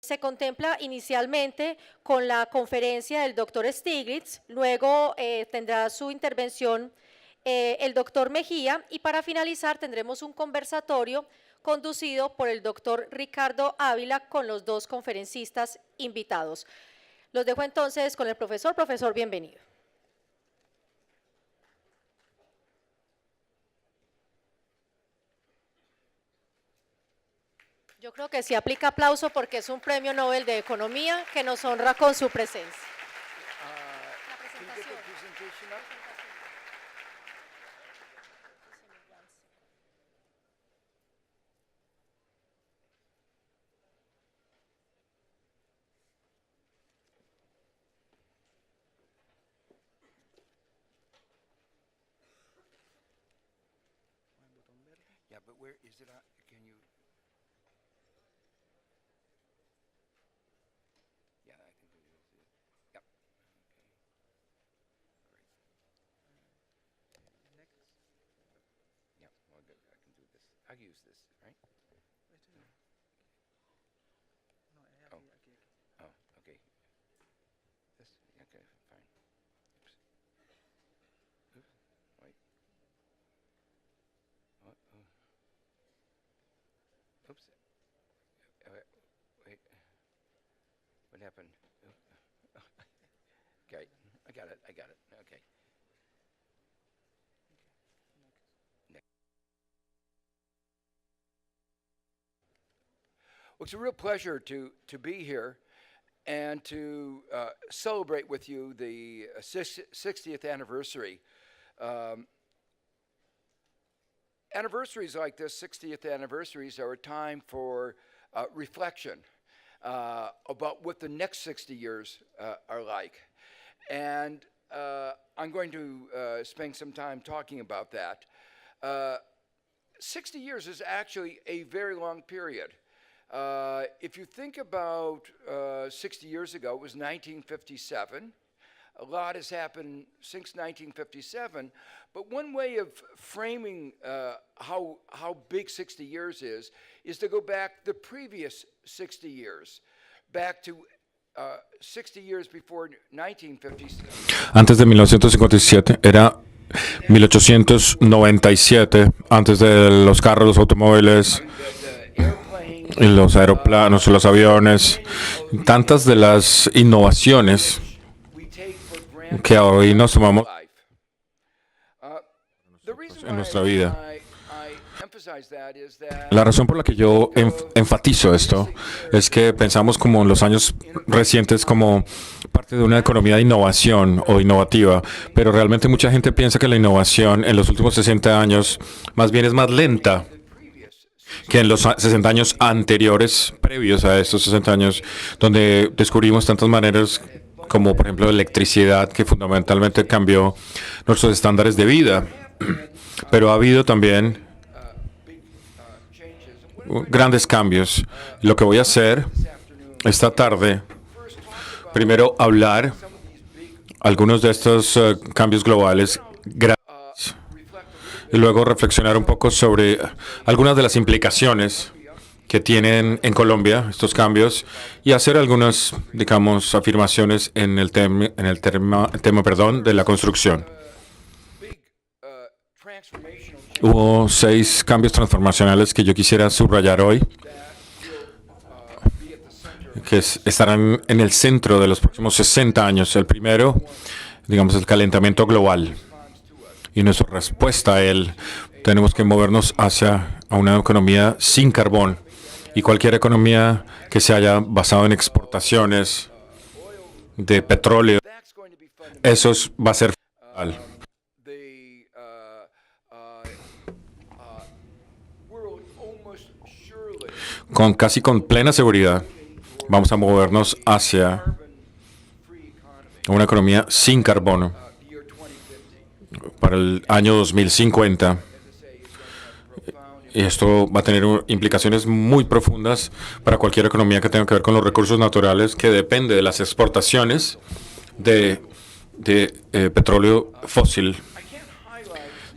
Se contempla inicialmente con la conferencia del doctor Stiglitz, luego tendrá su intervención el doctor Mejía y para finalizar tendremos un conversatorio conducido por el doctor Ricardo Ávila con los dos conferencistas invitados. Los dejo entonces con el profesor. Profesor, bienvenido. Yo creo que sí aplica aplauso porque es un premio Nobel de Economía que nos honra con su presencia. La presentación. Yeah, but where is it? Can you? Yeah, I think it is. Yep. Okay. Great. Next. Yeah. Well, good. I can do this. I use this, right? No, Oh. aquí. Oh, okay. This. Okay, fine. Oops. Oops. Wait. Oops. Wait. What happened? Okay. I got it. Okay. Next. Well, it's a real pleasure to be here and to celebrate with you the 60th anniversary. Anniversaries like this, 60th anniversaries, are a time for reflection about what the next 60 years are like. And I'm going to spend some time talking about that. 60 years is actually a very long period. If you think about 60 years ago, it was 1957. A lot has happened since 1957, but one way of framing how big 60 years is to go back the previous 60 years, back to 60 years before 1957. Antes de 1957 era 1897, antes de los carros, los automóviles, los aeroplanos, los aviones, tantas de las innovaciones que hoy nos tomamos en nuestra vida. La razón por la que yo enfatizo esto es que pensamos como en los años recientes como parte de una economía de innovación o innovativa, pero realmente mucha gente piensa que la innovación en los últimos 60 años más bien es más lenta que en los 60 años anteriores, previos a estos 60 años, donde descubrimos tantas maneras como por ejemplo electricidad, que fundamentalmente cambió nuestros estándares de vida. Pero ha habido también grandes cambios. Lo que voy a hacer esta tarde, primero hablar algunos de estos cambios globales grandes, y luego reflexionar un poco sobre algunas de las implicaciones que tienen en Colombia estos cambios y hacer algunas, digamos, afirmaciones en el tema de la construcción. Hubo 6 cambios transformacionales que yo quisiera subrayar hoy, que estarán en el centro de los próximos 60 años. El primero, digamos, el calentamiento global y nuestra respuesta a él. Tenemos que movernos hacia una economía sin carbón. Y cualquier economía que se haya basado en exportaciones de petróleo, eso va a ser fatal. Casi con plena seguridad, vamos a movernos hacia una economía sin carbono para el año 2050. Y esto va a tener implicaciones muy profundas para cualquier economía que tenga que ver con los recursos naturales, que depende de las exportaciones de petróleo fósil.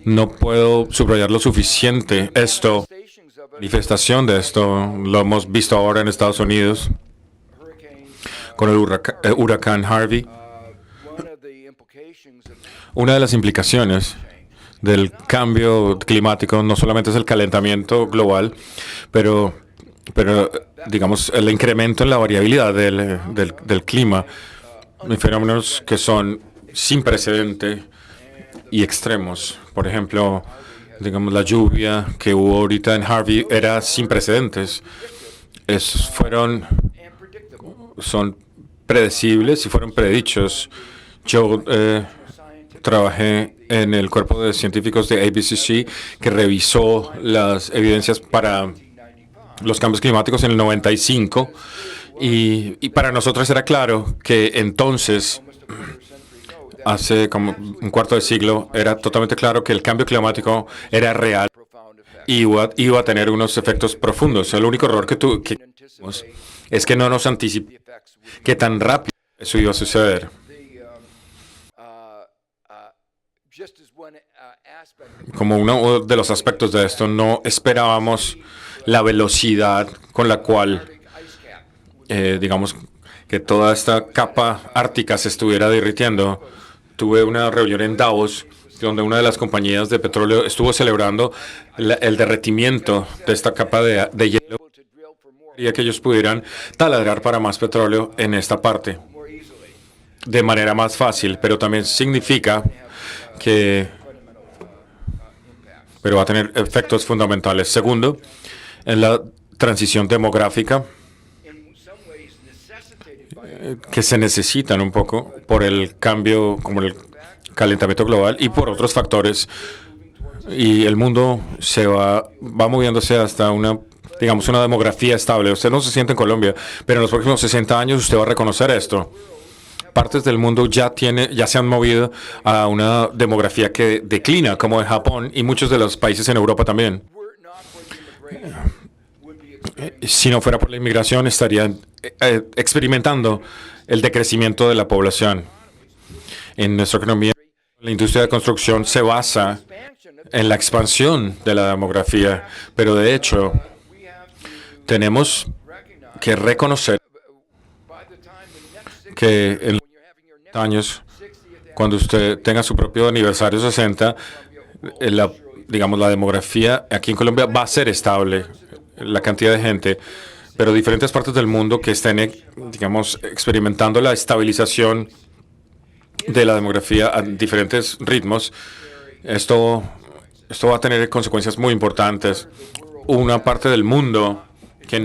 No puedo subrayar lo suficiente esto, manifestación de esto, lo hemos visto ahora en Estados Unidos. con el huracán Harvey. one of the implications of Una de las implicaciones del cambio climático no solamente es el calentamiento global, pero digamos, el incremento en la variabilidad del clima, fenómenos que son sin precedente y extremos. Por ejemplo, digamos, la lluvia que hubo ahorita en Harvey era sin precedentes. Son predecibles y fueron predichos. Yo trabajé en el cuerpo de científicos de ABCC que revisó las evidencias para los cambios climáticos en el 95 y para nosotros era claro que entonces, hace como un cuarto de siglo, era totalmente claro que el cambio climático era real y iba a tener unos efectos profundos. El único error que tuvimos es que no nos anticipamos que tan rápido eso iba a suceder. Como uno de los aspectos de esto, no esperábamos la velocidad con la cual, digamos, que toda esta capa ártica se estuviera derritiendo. Tuve una reunión en Davos donde una de las compañías de petróleo estuvo celebrando el derretimiento de esta capa de hielo y que ellos pudieran taladrar para más petróleo en esta parte de manera más fácil, pero también significa pero va a tener efectos fundamentales. Segundo, en la transición demográfica, que se necesitan un poco por el cambio, como el calentamiento global y por otros factores, y el mundo va moviéndose hasta una demografía estable. Usted no se siente en Colombia, pero en los próximos 60 años usted va a reconocer esto. Partes del mundo ya se han movido a una demografía que declina, como en Japón y muchos de los países en Europa también. Si no fuera por la inmigración, estarían experimentando el decrecimiento de la población. En nuestra economía, la industria de construcción se basa en la expansión de la demografía, pero de hecho, tenemos que reconocer que en los años, cuando usted tenga su propio aniversario 60, la demografía aquí en Colombia va a ser estable, la cantidad de gente, pero diferentes partes del mundo que estén, digamos, experimentando la estabilización de la demografía a diferentes ritmos, esto va a tener consecuencias muy importantes. Una parte del mundo que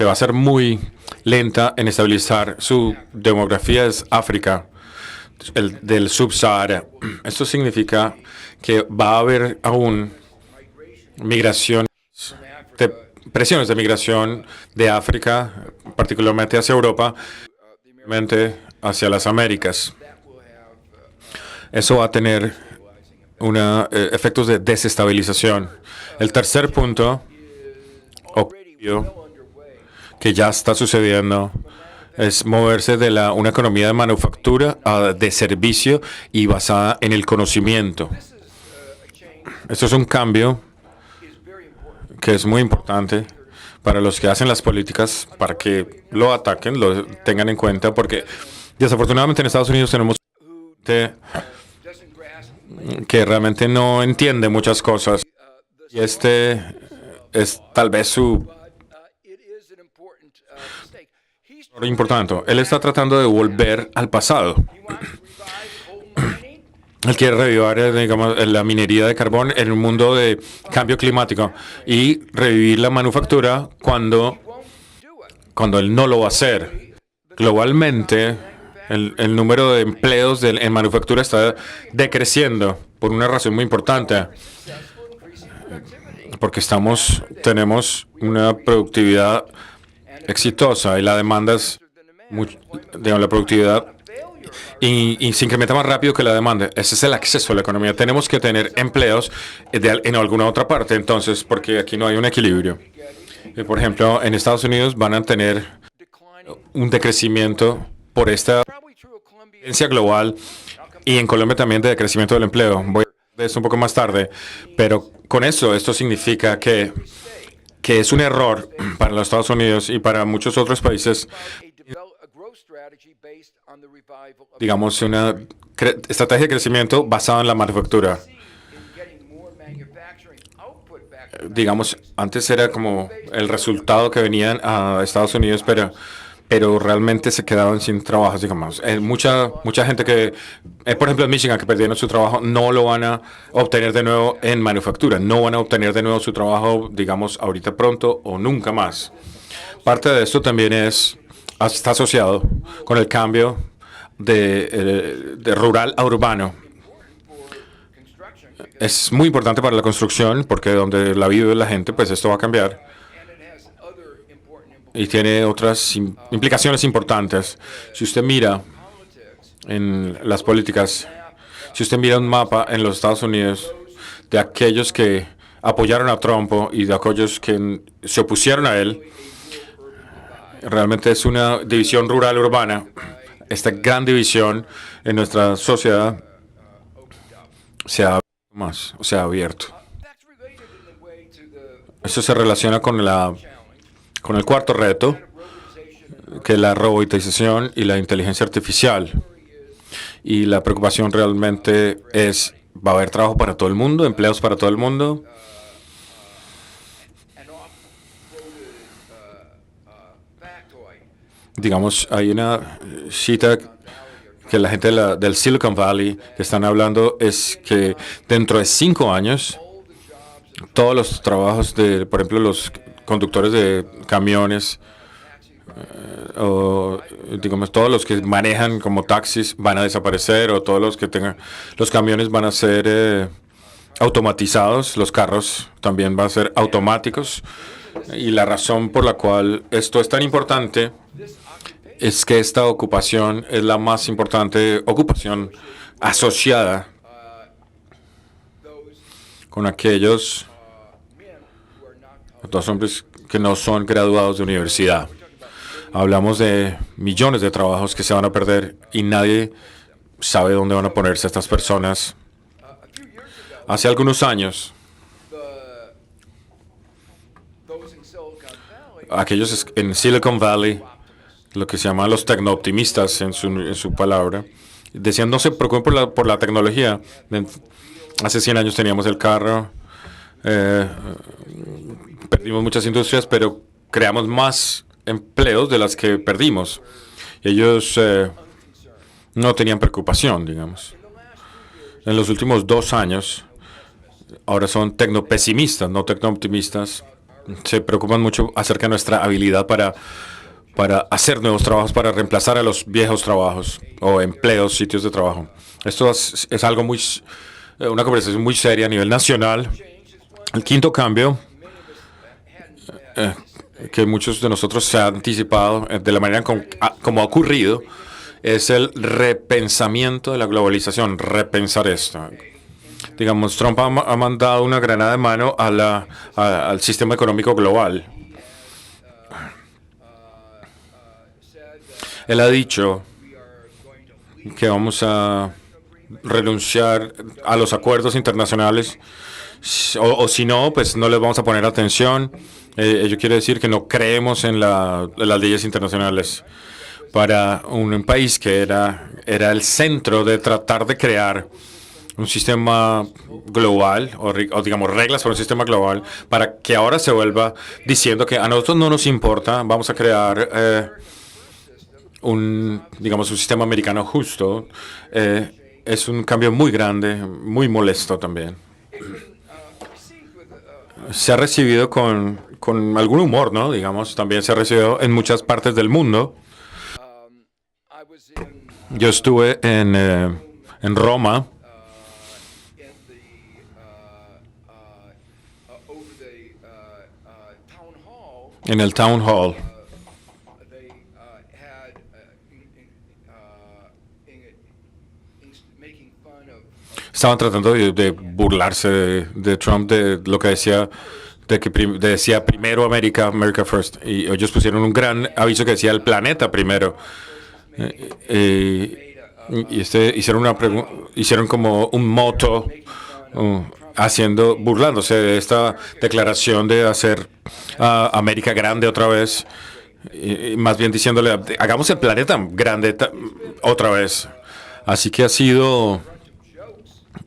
va a ser muy lenta en estabilizar su demografía es África, del Sub-Sahara. Esto significa que va a haber aún presiones de migración de África, particularmente hacia Europa, hacia las Américas. Eso va a tener efectos de desestabilización. El tercer punto, obvio, que ya está sucediendo, es moverse de una economía de manufactura a de servicio y basada en el conocimiento. Esto es un cambio que es muy importante para los que hacen las políticas, para que lo ataquen, lo tengan en cuenta, porque desafortunadamente en Estados Unidos tenemos gente que realmente no entiende muchas cosas. Y este es tal vez su importante. Él está tratando de volver al pasado. Él quiere revivir, digamos, la minería de carbón en un mundo de cambio climático y revivir la manufactura cuando él no lo va a hacer. Globalmente, el número de empleos en manufactura está decreciendo por una razón muy importante. Porque tenemos una productividad exitosa y la demanda es, la productividad y se incrementa más rápido que la demanda. Ese es el acceso a la economía. Tenemos que tener empleos en alguna otra parte, entonces, porque aquí no hay un equilibrio. Por ejemplo, en Estados Unidos van a tener un decrecimiento por esta tendencia global y en Colombia también de decrecimiento del empleo. Voy a hablar de esto un poco más tarde, pero con esto significa que es un error para los Estados Unidos y para muchos otros países growth strategy based on the revival of digamos, una estrategia de crecimiento basada en la manufactura. in getting more manufacturing output back to Digamos, antes era como el resultado que venían a Estados Unidos, pero realmente se quedaban sin trabajos, digamos. Mucha gente que, por ejemplo, en Michigan, que perdieron su trabajo, no lo van a obtener de nuevo en manufactura. No van a obtener de nuevo su trabajo, digamos, ahorita pronto o nunca más. Parte de esto también está asociado con el cambio de rural a urbano. construction, Es muy importante para la construcción porque donde la vive la gente, pues esto va a cambiar. and it has other important Y tiene otras implicaciones importantes. Si usted mira politics. en las políticas, si usted mira un mapa en los Estados Unidos de aquellos que apoyaron a Trump y de aquellos que se opusieron a él, realmente es una división rural-urbana. Esta gran división en nuestra sociedad se ha abierto. That's related in a way to the Esto se relaciona con el cuarto reto, que es la robotización y la inteligencia artificial. Y la preocupación realmente ¿va a haber trabajo para todo el mundo, empleos para todo el mundo? an off-quoted factoid. Digamos, hay una cita que la gente del Silicon Valley que están hablando es que dentro de 5 años, todos los trabajos por ejemplo, los conductores de camiones, o digamos todos los que manejan como taxis van a desaparecer, o todos los que tengan los camiones van a ser automatizados, los carros también van a ser automáticos. Y la razón por la cual esto es tan importante es que esta ocupación es la más importante ocupación asociada con aquellos dos hombres que no son graduados de universidad. Hablamos de millones de trabajos que se van a perder y nadie sabe dónde van a ponerse estas personas. Hace algunos años, Those in Silicon Valley aquellos en Silicon Valley, lo que se llaman los tecnooptimistas en su palabra, decían no se preocupen por la tecnología. Hace 100 años teníamos el carro, perdimos muchas industrias, pero creamos más empleos de las que perdimos. Ellos no tenían preocupación, digamos. En los últimos 2 años, ahora son tecnopesimistas, no tecnooptimistas. Se preocupan mucho acerca de nuestra habilidad para hacer nuevos trabajos, para reemplazar a los viejos trabajos o empleos, sitios de trabajo. Esto es algo una conversación muy seria a nivel nacional. El quinto cambio, que muchos de nosotros se han anticipado de la manera como ha ocurrido, es el repensamiento de la globalización, repensar esto. Digamos, Trump ha mandado una granada de mano al sistema económico global. Él ha dicho que vamos a renunciar a los acuerdos internacionales o si no, pues no les vamos a poner atención. Ello quiere decir que no creemos en las leyes internacionales. Para un país que era el centro de tratar de crear un sistema global, o digamos reglas para un sistema global, para que ahora se vuelva diciendo que a nosotros no nos importa, vamos a crear un sistema americano justo, es un cambio muy grande, muy molesto también. Se ha recibido con algún humor, ¿no? Digamos, también se ha recibido en muchas partes del mundo. I was in Yo estuve en Roma, over the town hall. en el Town Hall. They had making fun of Estaban tratando de burlarse de Trump, de lo que decía, decía primero America first. Y ellos pusieron un gran aviso que decía el planeta primero. Hicieron como un moto burlándose de esta declaración de hacer América grande otra vez. y más bien diciéndole, hagamos el planeta grande otra vez. Así que ha sido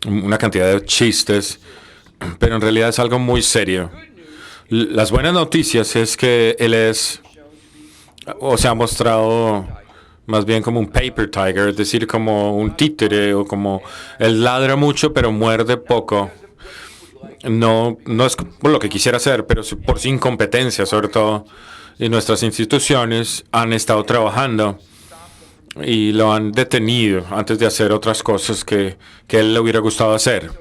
una cantidad de chistes, pero en realidad es algo muy serio. Las buenas noticias es que él es, o se ha mostrado más bien como un paper tiger, es decir, como un títere, o como él ladra mucho pero muerde poco. No es por lo que quisiera hacer, pero por su incompetencia sobre todo. Y nuestras instituciones han estado trabajando y lo han detenido antes de hacer otras cosas que él le hubiera gustado hacer.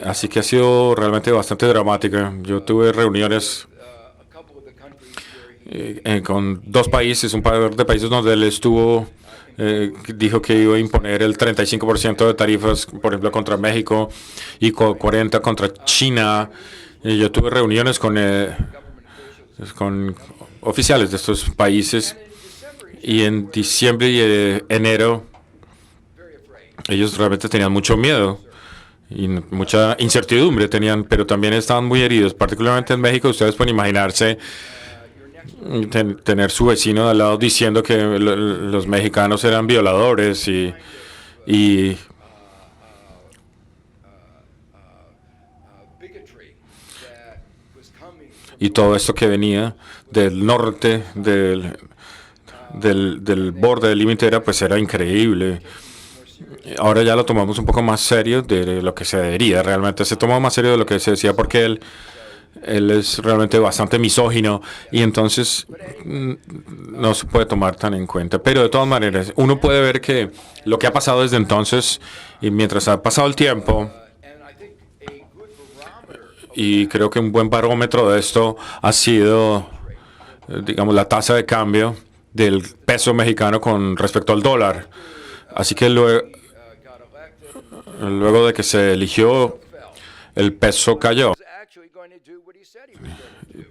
Así que ha sido realmente bastante dramática. Yo tuve reuniones con dos países, un par de países donde él estuvo, dijo que iba a imponer el 35% de tarifas, por ejemplo, contra México y 40% contra China. Y yo tuve reuniones con oficiales de estos países y en diciembre y enero ellos realmente tenían mucho miedo y mucha incertidumbre tenían, pero también estaban muy heridos, particularmente en México. Ustedes pueden imaginarse tener su vecino de al lado diciendo que los mexicanos eran violadores y todo esto que venía del norte, del borde del límite pues era increíble. Ahora ya lo tomamos un poco más serio de lo que se debería. Realmente se tomó más serio de lo que se decía porque él es realmente bastante misógino y entonces no se puede tomar tan en cuenta. Pero de todas maneras, uno puede ver que lo que ha pasado desde entonces y mientras ha pasado el tiempo, y creo que un buen barómetro de esto ha sido, digamos, la tasa de cambio del peso mexicano con respecto al dólar. Así que luego de que se eligió, el peso cayó.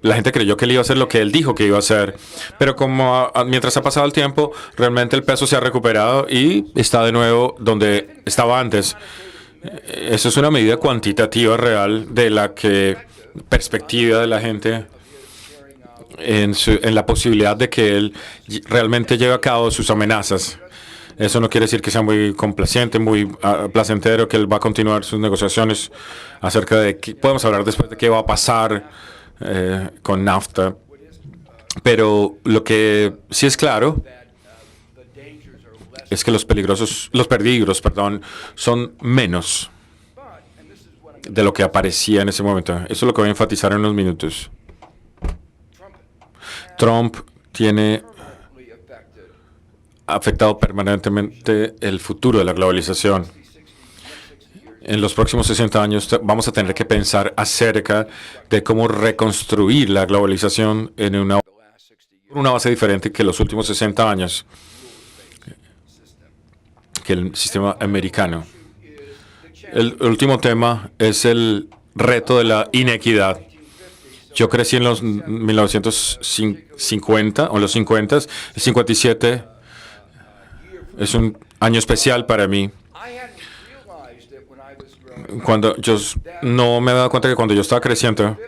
La gente creyó que él iba a hacer lo que él dijo que iba a hacer, pero como mientras ha pasado el tiempo, realmente el peso se ha recuperado y está de nuevo donde estaba antes. Eso es una medida cuantitativa real de la perspectiva de la gente en la posibilidad de que él realmente lleve a cabo sus amenazas. Eso no quiere decir que sea muy complaciente, muy placentero, que él va a continuar sus negociaciones acerca de qué podemos hablar después de qué va a pasar con NAFTA. Pero lo que sí es claro es que los peligros, son menos de lo que aparecía en ese momento. Eso es lo que voy a enfatizar en unos minutos. Trump ha afectado permanentemente el futuro de la globalización. En los próximos 60 años vamos a tener que pensar acerca de cómo reconstruir la globalización en una base diferente que los últimos 60 años, que el sistema americano. El último tema es el reto de la inequidad. Yo crecí en los 1950 o los 50. El 57 es un año especial para mí. Cuando yo no me daba cuenta que cuando yo estaba creciendo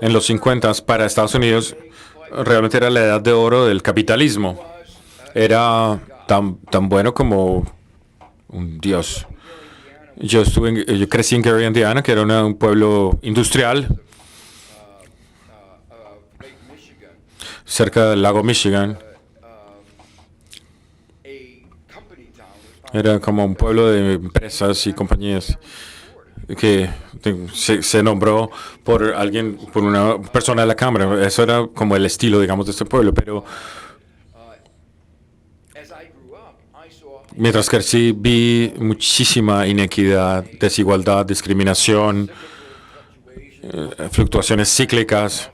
en los 50 para Estados Unidos realmente era la edad de oro del capitalismo. Era tan bueno como un dios. Yo crecí en Gary, Indiana, que era un pueblo industrial cerca del lago Michigan. Era como un pueblo de empresas y compañías que se nombró por una persona de la Cámara. Eso era como el estilo, digamos, de este pueblo. Pero mientras crecí, vi muchísima inequidad, desigualdad, discriminación, fluctuaciones cíclicas.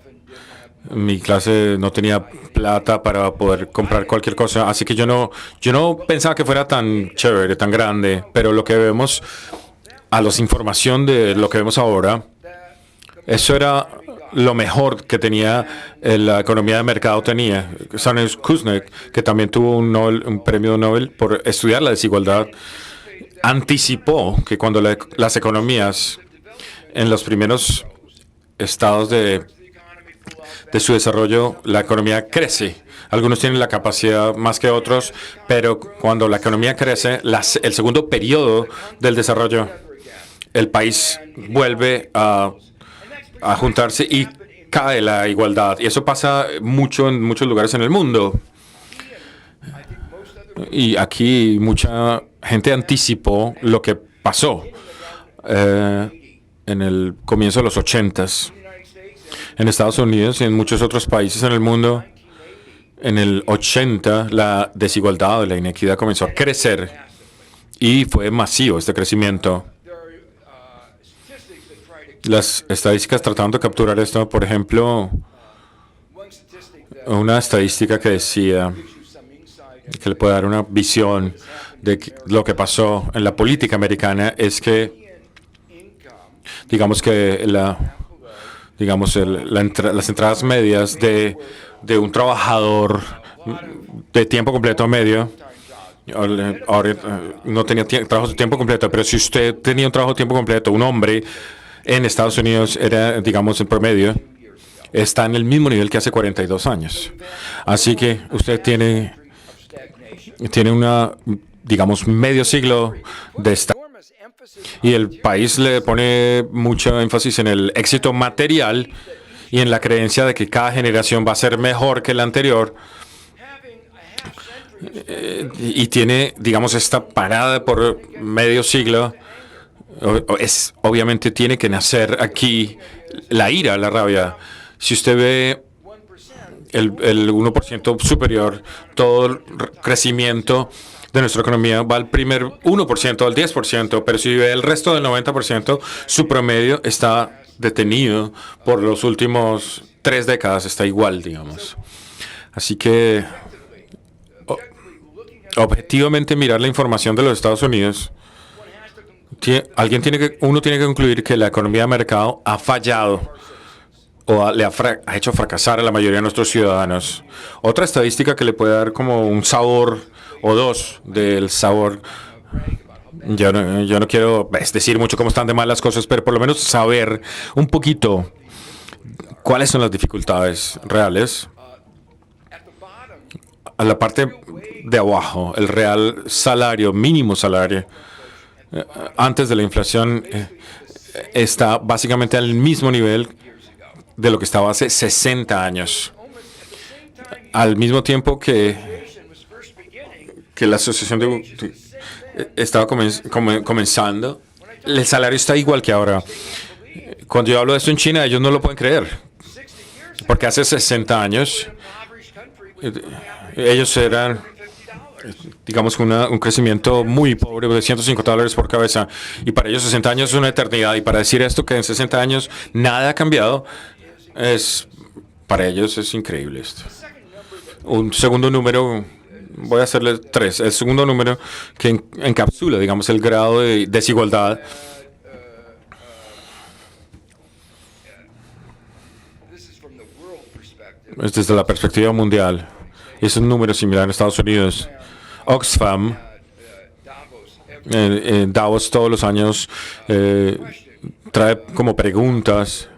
Mi clase no tenía plata para poder comprar cualquier cosa, así que yo no pensaba que fuera tan chévere, tan grande, pero lo que vemos, a la información de lo que vemos ahora, eso era lo mejor que tenía la economía de mercado tenía. Stanislas Kuznick, que también tuvo un premio Nobel por estudiar la desigualdad, anticipó que cuando las economías en los primeros estados de de su desarrollo, la economía crece. Algunos tienen la capacidad más que otros, pero cuando la economía crece, el segundo periodo del desarrollo, el país vuelve a juntarse y cae la igualdad. Y eso pasa mucho en muchos lugares en el mundo. Y aquí mucha gente anticipó lo que pasó en el comienzo de los 80s. En Estados Unidos y en muchos otros países en el mundo, en el 80 la desigualdad, la inequidad comenzó a crecer y fue masivo este crecimiento. Las estadísticas tratando de capturar esto, por ejemplo, una estadística que decía que le puede dar una visión de lo que pasó en la política americana es que, digamos que las entradas medias de un trabajador de tiempo completo medio, ahora no tenía trabajo de tiempo completo, pero si usted tenía un trabajo de tiempo completo, un hombre en Estados Unidos era, digamos, en promedio, está en el mismo nivel que hace 42 años. Así que usted tiene una, digamos, medio siglo de esta. Y el país le pone mucho énfasis en el éxito material y en la creencia de que cada generación va a ser mejor que la anterior. Y tiene, digamos, esta parada por medio siglo. Obviamente tiene que nacer aquí la ira, la rabia. Si usted ve el 1% superior, todo el crecimiento de nuestra economía va al primer 1%, al 10%, pero si ve el resto del 90%, su promedio está detenido por los últimos 3 décadas, está igual, digamos. Así que, objetivamente, mirar la información de los Estados Unidos, uno tiene que concluir que la economía de mercado ha fallado o ha hecho fracasar a la mayoría de nuestros ciudadanos. Otra estadística que le puede dar como un sabor o dos del sabor, yo no quiero decir mucho cómo están de mal las cosas, pero por lo menos saber un poquito cuáles son las dificultades reales. A la parte de abajo, el real salario, mínimo salario, antes de la inflación, está básicamente al mismo nivel de lo que estaba hace 60 años. Al mismo tiempo que la asociación estaba comenzando, el salario está igual que ahora. Cuando yo hablo de esto en China, ellos no lo pueden creer, porque hace 60 años ellos eran, digamos, un crecimiento muy pobre de $150 por cabeza, y para ellos 60 años es una eternidad. Y para decir esto, que en 60 años nada ha cambiado, para ellos es increíble esto. Un segundo número, voy a hacerle 3. El segundo número que encapsula, digamos, el grado de desigualdad. Es desde la perspectiva mundial. Es un número similar en Estados Unidos. Oxfam, en Davos todos los años, trae como preguntas.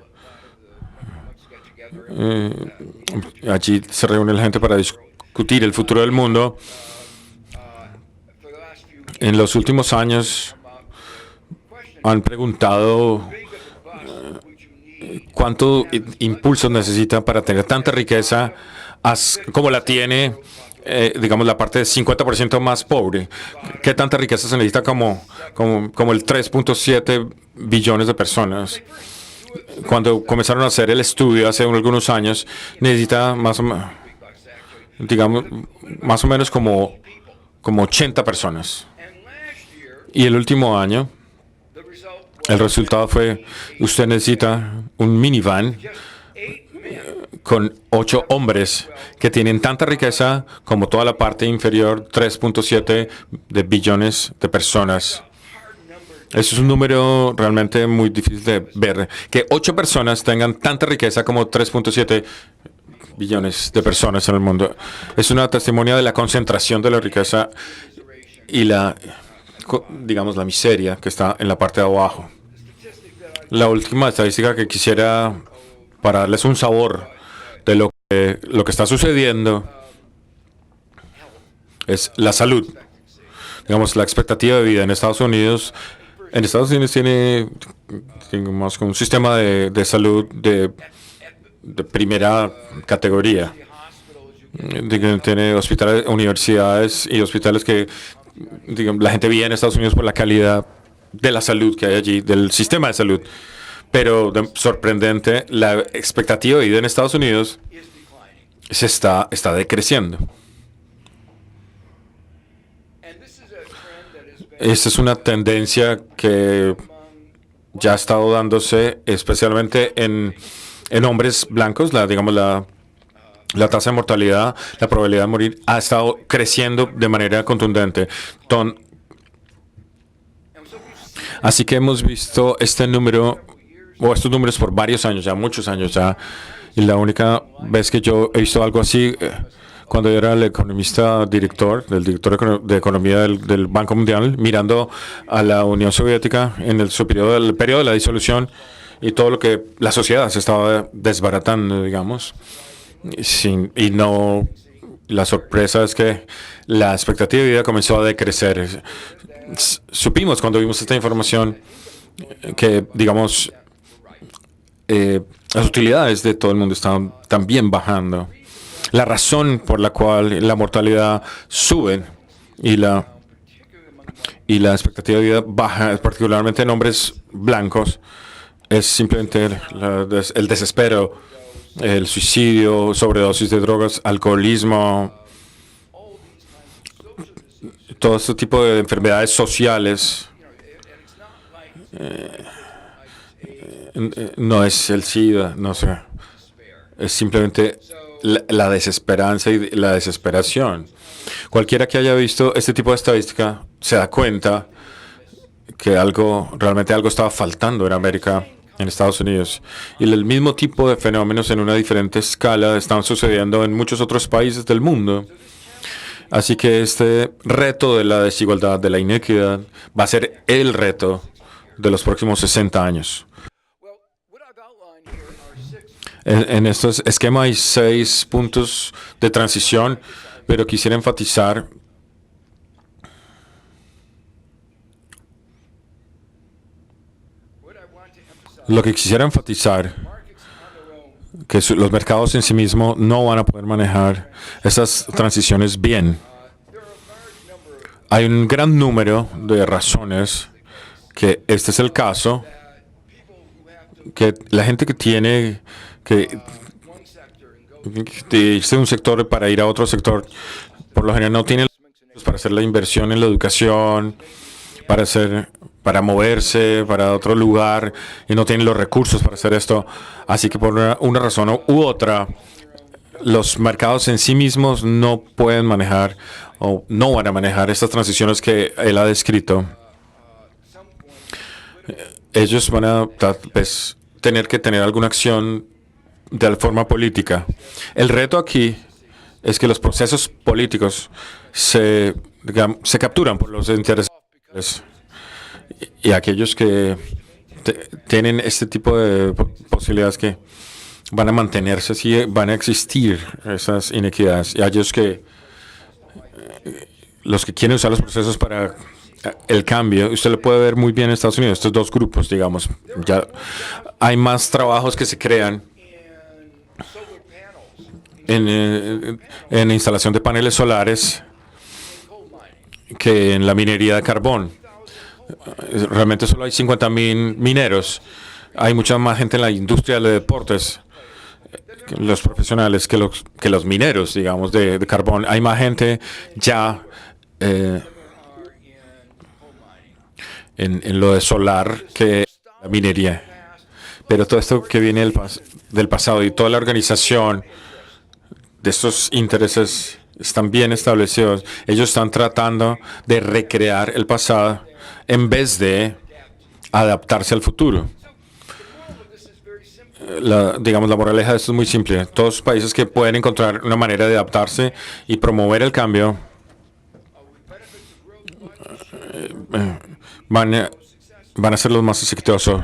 Allí se reúne la gente para discutir el futuro del mundo. En los últimos años han preguntado cuánto impulso necesita para tener tanta riqueza como la tiene, digamos, la parte de 50% más pobre. ¿Qué tanta riqueza se necesita como el 3.7 billones de personas? Cuando comenzaron a hacer el estudio hace algunos años, necesita más o menos como 80 personas. Y el último año, el resultado fue, usted necesita un minivan con 8 hombres que tienen tanta riqueza como toda la parte inferior, 3.7 de billones de personas. Eso es un número realmente muy difícil de ver. Que 8 personas tengan tanta riqueza como 3.7 billones de personas en el mundo. Es una testimonia de la concentración de la riqueza y la miseria que está en la parte de abajo. La última estadística que quisiera, para darles un sabor de lo que está sucediendo es la salud. Digamos, la expectativa de vida en Estados Unidos. En Estados Unidos tiene digamos, un sistema de salud de primera categoría. Tiene hospitales, universidades y hospitales que digamos, la gente vive en Estados Unidos por la calidad de la salud que hay allí, del sistema de salud. Pero sorprendente, la expectativa de vida en Estados Unidos está decreciendo. Esta es una tendencia que ya ha estado dándose especialmente en hombres blancos, la tasa de mortalidad, la probabilidad de morir ha estado creciendo de manera contundente. Así que hemos visto este número, o estos números por varios años, ya muchos años ya, y la única vez que yo he visto algo así, cuando yo era el economista director, del director de economía del Banco Mundial, mirando a la Unión Soviética en el periodo de la disolución y todo lo que la sociedad se estaba desbaratando, digamos. Y no, la sorpresa es que la expectativa de vida comenzó a decrecer. Supimos cuando vimos esta información que, digamos, las utilidades de todo el mundo estaban también bajando. La razón por la cual la mortalidad sube y la expectativa de vida baja, particularmente en hombres blancos, es simplemente el desespero, el suicidio, sobredosis de drogas, alcoholismo, todo este tipo de enfermedades sociales. No es el SIDA, no sé. Es simplemente la desesperanza y la desesperación. Cualquiera que haya visto este tipo de estadística se da cuenta que realmente algo estaba faltando en América, en Estados Unidos. Y el mismo tipo de fenómenos en una diferente escala están sucediendo en muchos otros países del mundo. Así que este reto de la desigualdad, de la inequidad, va a ser el reto de los próximos 60 años. En estos esquemas hay 6 puntos de transición, pero quisiera enfatizar que los mercados en sí mismos no van a poder manejar esas transiciones bien. Hay un gran número de razones que este es el caso, que la gente que tiene que irse de un sector para ir a otro sector, por lo general no tiene para hacer la inversión en la educación, para moverse para otro lugar y no tienen los recursos para hacer esto. Así que por una razón u otra, los mercados en sí mismos no pueden manejar o no van a manejar estas transiciones que él ha descrito. Ellos van a tener que tener alguna acción de forma política. El reto aquí es que los procesos políticos se capturan por los intereses y aquellos que tienen este tipo de posibilidades que van a mantenerse, sí, van a existir esas inequidades. Y aquellos los que quieren usar los procesos para el cambio, usted lo puede ver muy bien en Estados Unidos, estos dos grupos, digamos, ya hay más trabajos que se crean en instalación de paneles solares que en la minería de carbón. Realmente solo hay 50,000 mineros. Hay mucha más gente en la industria de deportes, los profesionales, que los mineros, digamos, de carbón. Hay más gente ya en lo de solar que la minería. Pero todo esto que viene del pasado y toda la organización de estos intereses están bien establecidos. Ellos están tratando de recrear el pasado en vez de adaptarse al futuro. La moraleja de esto es muy simple. Todos los países que pueden encontrar una manera de adaptarse y promover el cambio van a ser los más exitosos.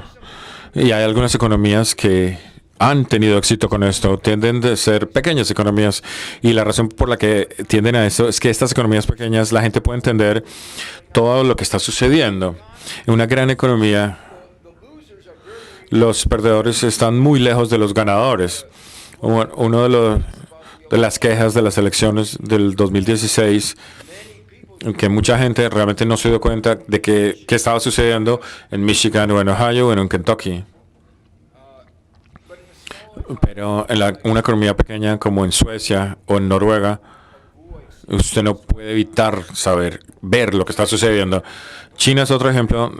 Y hay algunas economías que han tenido éxito con esto tienden a ser pequeñas economías y la razón por la que tienden a eso es que estas economías pequeñas la gente puede entender todo lo que está sucediendo. En una gran economía, los perdedores están muy lejos de los ganadores. Uno de las quejas de las elecciones del 2016, que mucha gente realmente no se dio cuenta de qué estaba sucediendo en Michigan o en Ohio o en Kentucky. Pero en una economía pequeña como en Suecia o en Noruega, usted no puede evitar ver lo que está sucediendo. China es otro ejemplo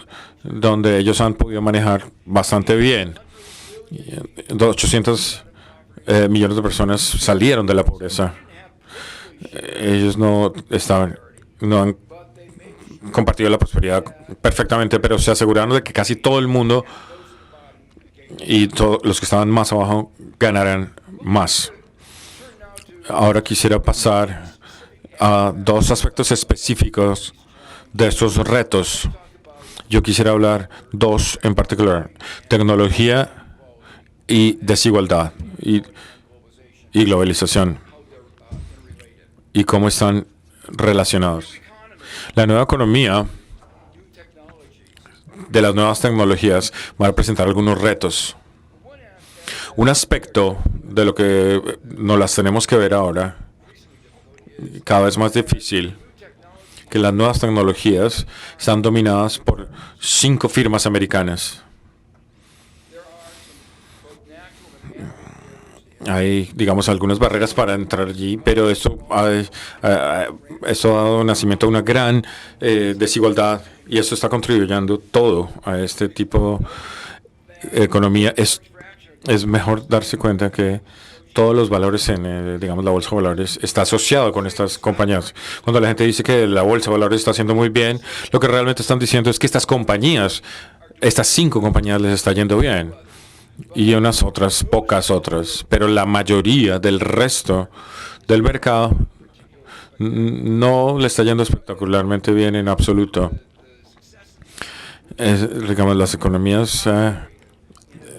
donde ellos han podido manejar bastante bien. 800 millones de personas salieron de la pobreza. Ellos no han compartido la prosperidad perfectamente, pero se aseguraron de que casi todo el mundo y todos los que estaban más abajo ganaran más. Ahora quisiera pasar a dos aspectos específicos de estos retos. Yo quisiera hablar dos en particular: tecnología y desigualdad y globalización y cómo están relacionados. La nueva economía de las nuevas tecnologías va a presentar algunos retos. Un aspecto de lo que nos las tenemos que ver ahora, cada vez más difícil, que las nuevas tecnologías están dominadas por 5 firmas americanas. Hay, digamos, algunas barreras para entrar allí, pero esto ha dado nacimiento a una gran desigualdad y eso está contribuyendo todo a este tipo de economía. Es mejor darse cuenta que todos los valores en, digamos, la bolsa de valores está asociado con estas compañías. Cuando la gente dice que la bolsa de valores está haciendo muy bien, lo que realmente están diciendo es que estas 5 compañías les está yendo bien. Y unas otras, pocas otras, pero la mayoría del resto del mercado no le está yendo espectacularmente bien en absoluto. Digamos, las economías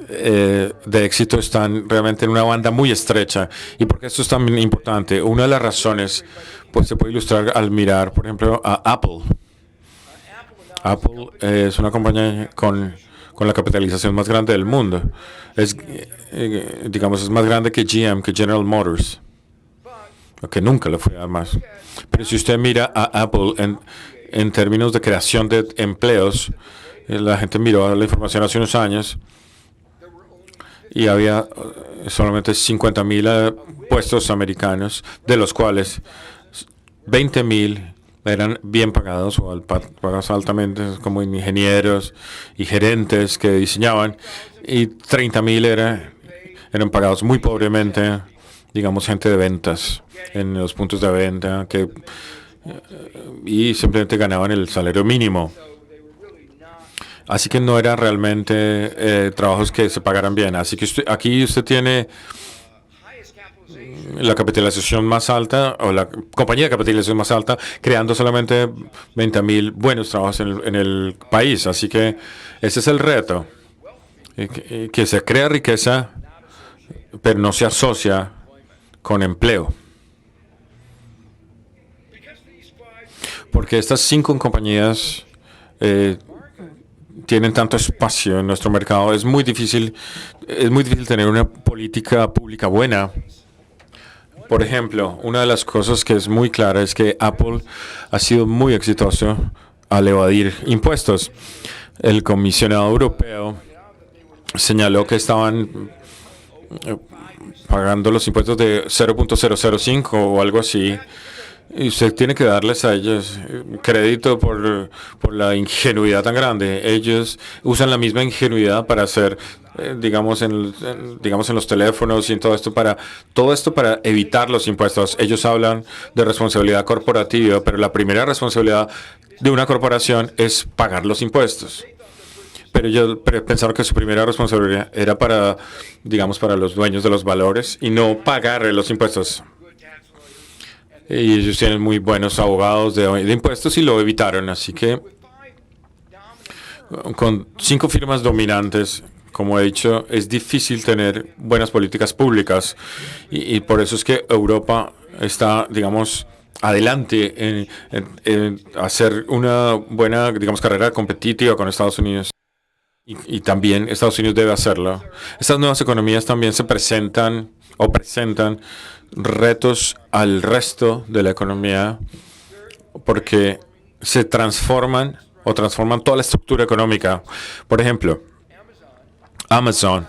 de éxito están realmente en una banda muy estrecha. ¿Y por qué esto es tan importante? Una de las razones pues se puede ilustrar al mirar, por ejemplo, a Apple. Apple es una compañía con la capitalización más grande del mundo. Digamos, es más grande que GM, que General Motors, que nunca le fue a dar más. Pero si usted mira a Apple en términos de creación de empleos, la gente miró la información hace unos años y había solamente 50,000 puestos americanos, de los cuales 20,000 eran bien pagados o pagados altamente, como ingenieros y gerentes que diseñaban, y 30,000 eran pagados muy pobremente, digamos, gente de ventas en los puntos de venta y simplemente ganaban el salario mínimo. Así que no eran realmente trabajos que se pagaran bien. Así que aquí usted tiene la capitalización más alta, o la compañía de capitalización más alta, creando solamente 20,000 buenos trabajos en el país. Así que ese es el reto, que se crea riqueza, pero no se asocia con empleo. Porque estas 5 compañías tienen tanto espacio en nuestro mercado, es muy difícil tener una política pública buena. Por ejemplo, una de las cosas que es muy clara es que Apple ha sido muy exitoso al evadir impuestos. El comisionado europeo señaló que estaban pagando los impuestos de 0.005 o algo así. Y usted tiene que darles a ellos crédito por la ingenuidad tan grande. Ellos usan la misma ingenuidad para hacer, digamos en los teléfonos y en todo esto para evitar los impuestos. Ellos hablan de responsabilidad corporativa, pero la primera responsabilidad de una corporación es pagar los impuestos. Pero ellos pensaron que su primera responsabilidad era para los dueños de los valores y no pagar los impuestos. Y ellos tienen muy buenos abogados de impuestos y lo evitaron. Así que con 5 firmas dominantes como he dicho, es difícil tener buenas políticas públicas y por eso es que Europa está, digamos, adelante en hacer una buena, digamos, carrera competitiva con Estados Unidos. Y también Estados Unidos debe hacerlo. Estas nuevas economías también se presentan retos al resto de la economía porque se transforman toda la estructura económica. Por ejemplo, Amazon,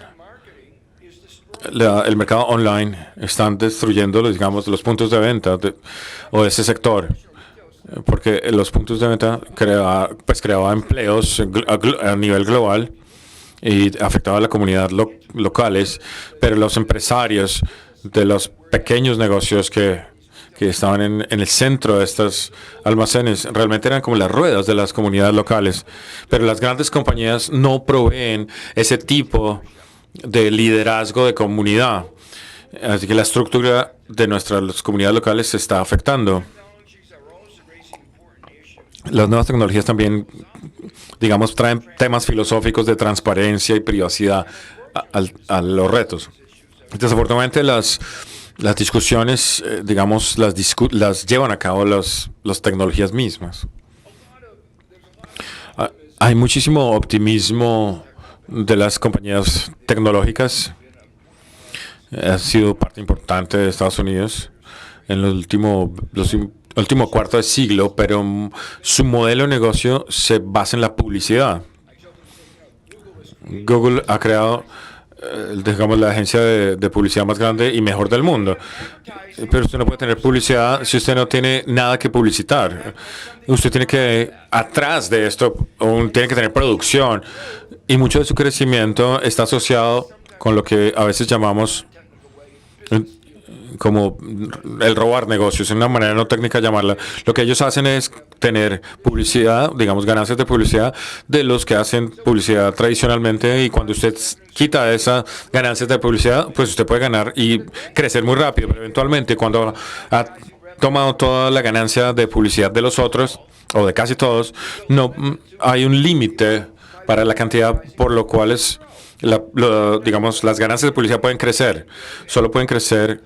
el mercado online, están destruyendo, digamos, los puntos de venta o ese sector. Porque los puntos de venta creaba empleos a nivel global y afectaba a la comunidad locales, pero los empresarios de los pequeños negocios que estaban en el centro de estos almacenes realmente eran como las ruedas de las comunidades locales, pero las grandes compañías no proveen ese tipo de liderazgo de comunidad, así que la estructura de nuestras comunidades locales se está afectando. Las nuevas tecnologías también, digamos, traen temas filosóficos de transparencia y privacidad a los retos. Desafortunadamente, las discusiones, digamos, las llevan a cabo las tecnologías mismas. Hay muchísimo optimismo de las compañías tecnológicas. Ha sido parte importante de Estados Unidos en los último cuarto de siglo, pero su modelo de negocio se basa en la publicidad. Google ha creado, digamos, la agencia de publicidad más grande y mejor del mundo. Pero usted no puede tener publicidad si usted no tiene nada que publicitar. Usted tiene que, atrás de esto, tiene que tener producción. Y mucho de su crecimiento está asociado con lo que a veces llamamos como el robar negocios, es una manera no técnica de llamarla. Lo que ellos hacen es tener publicidad, digamos, ganancias de publicidad de los que hacen publicidad tradicionalmente, y cuando usted quita esas ganancias de publicidad, pues usted puede ganar y crecer muy rápido, pero eventualmente cuando ha tomado toda la ganancia de publicidad de los otros, o de casi todos, no hay un límite para la cantidad por lo cual digamos, las ganancias de publicidad pueden crecer. Solo pueden crecer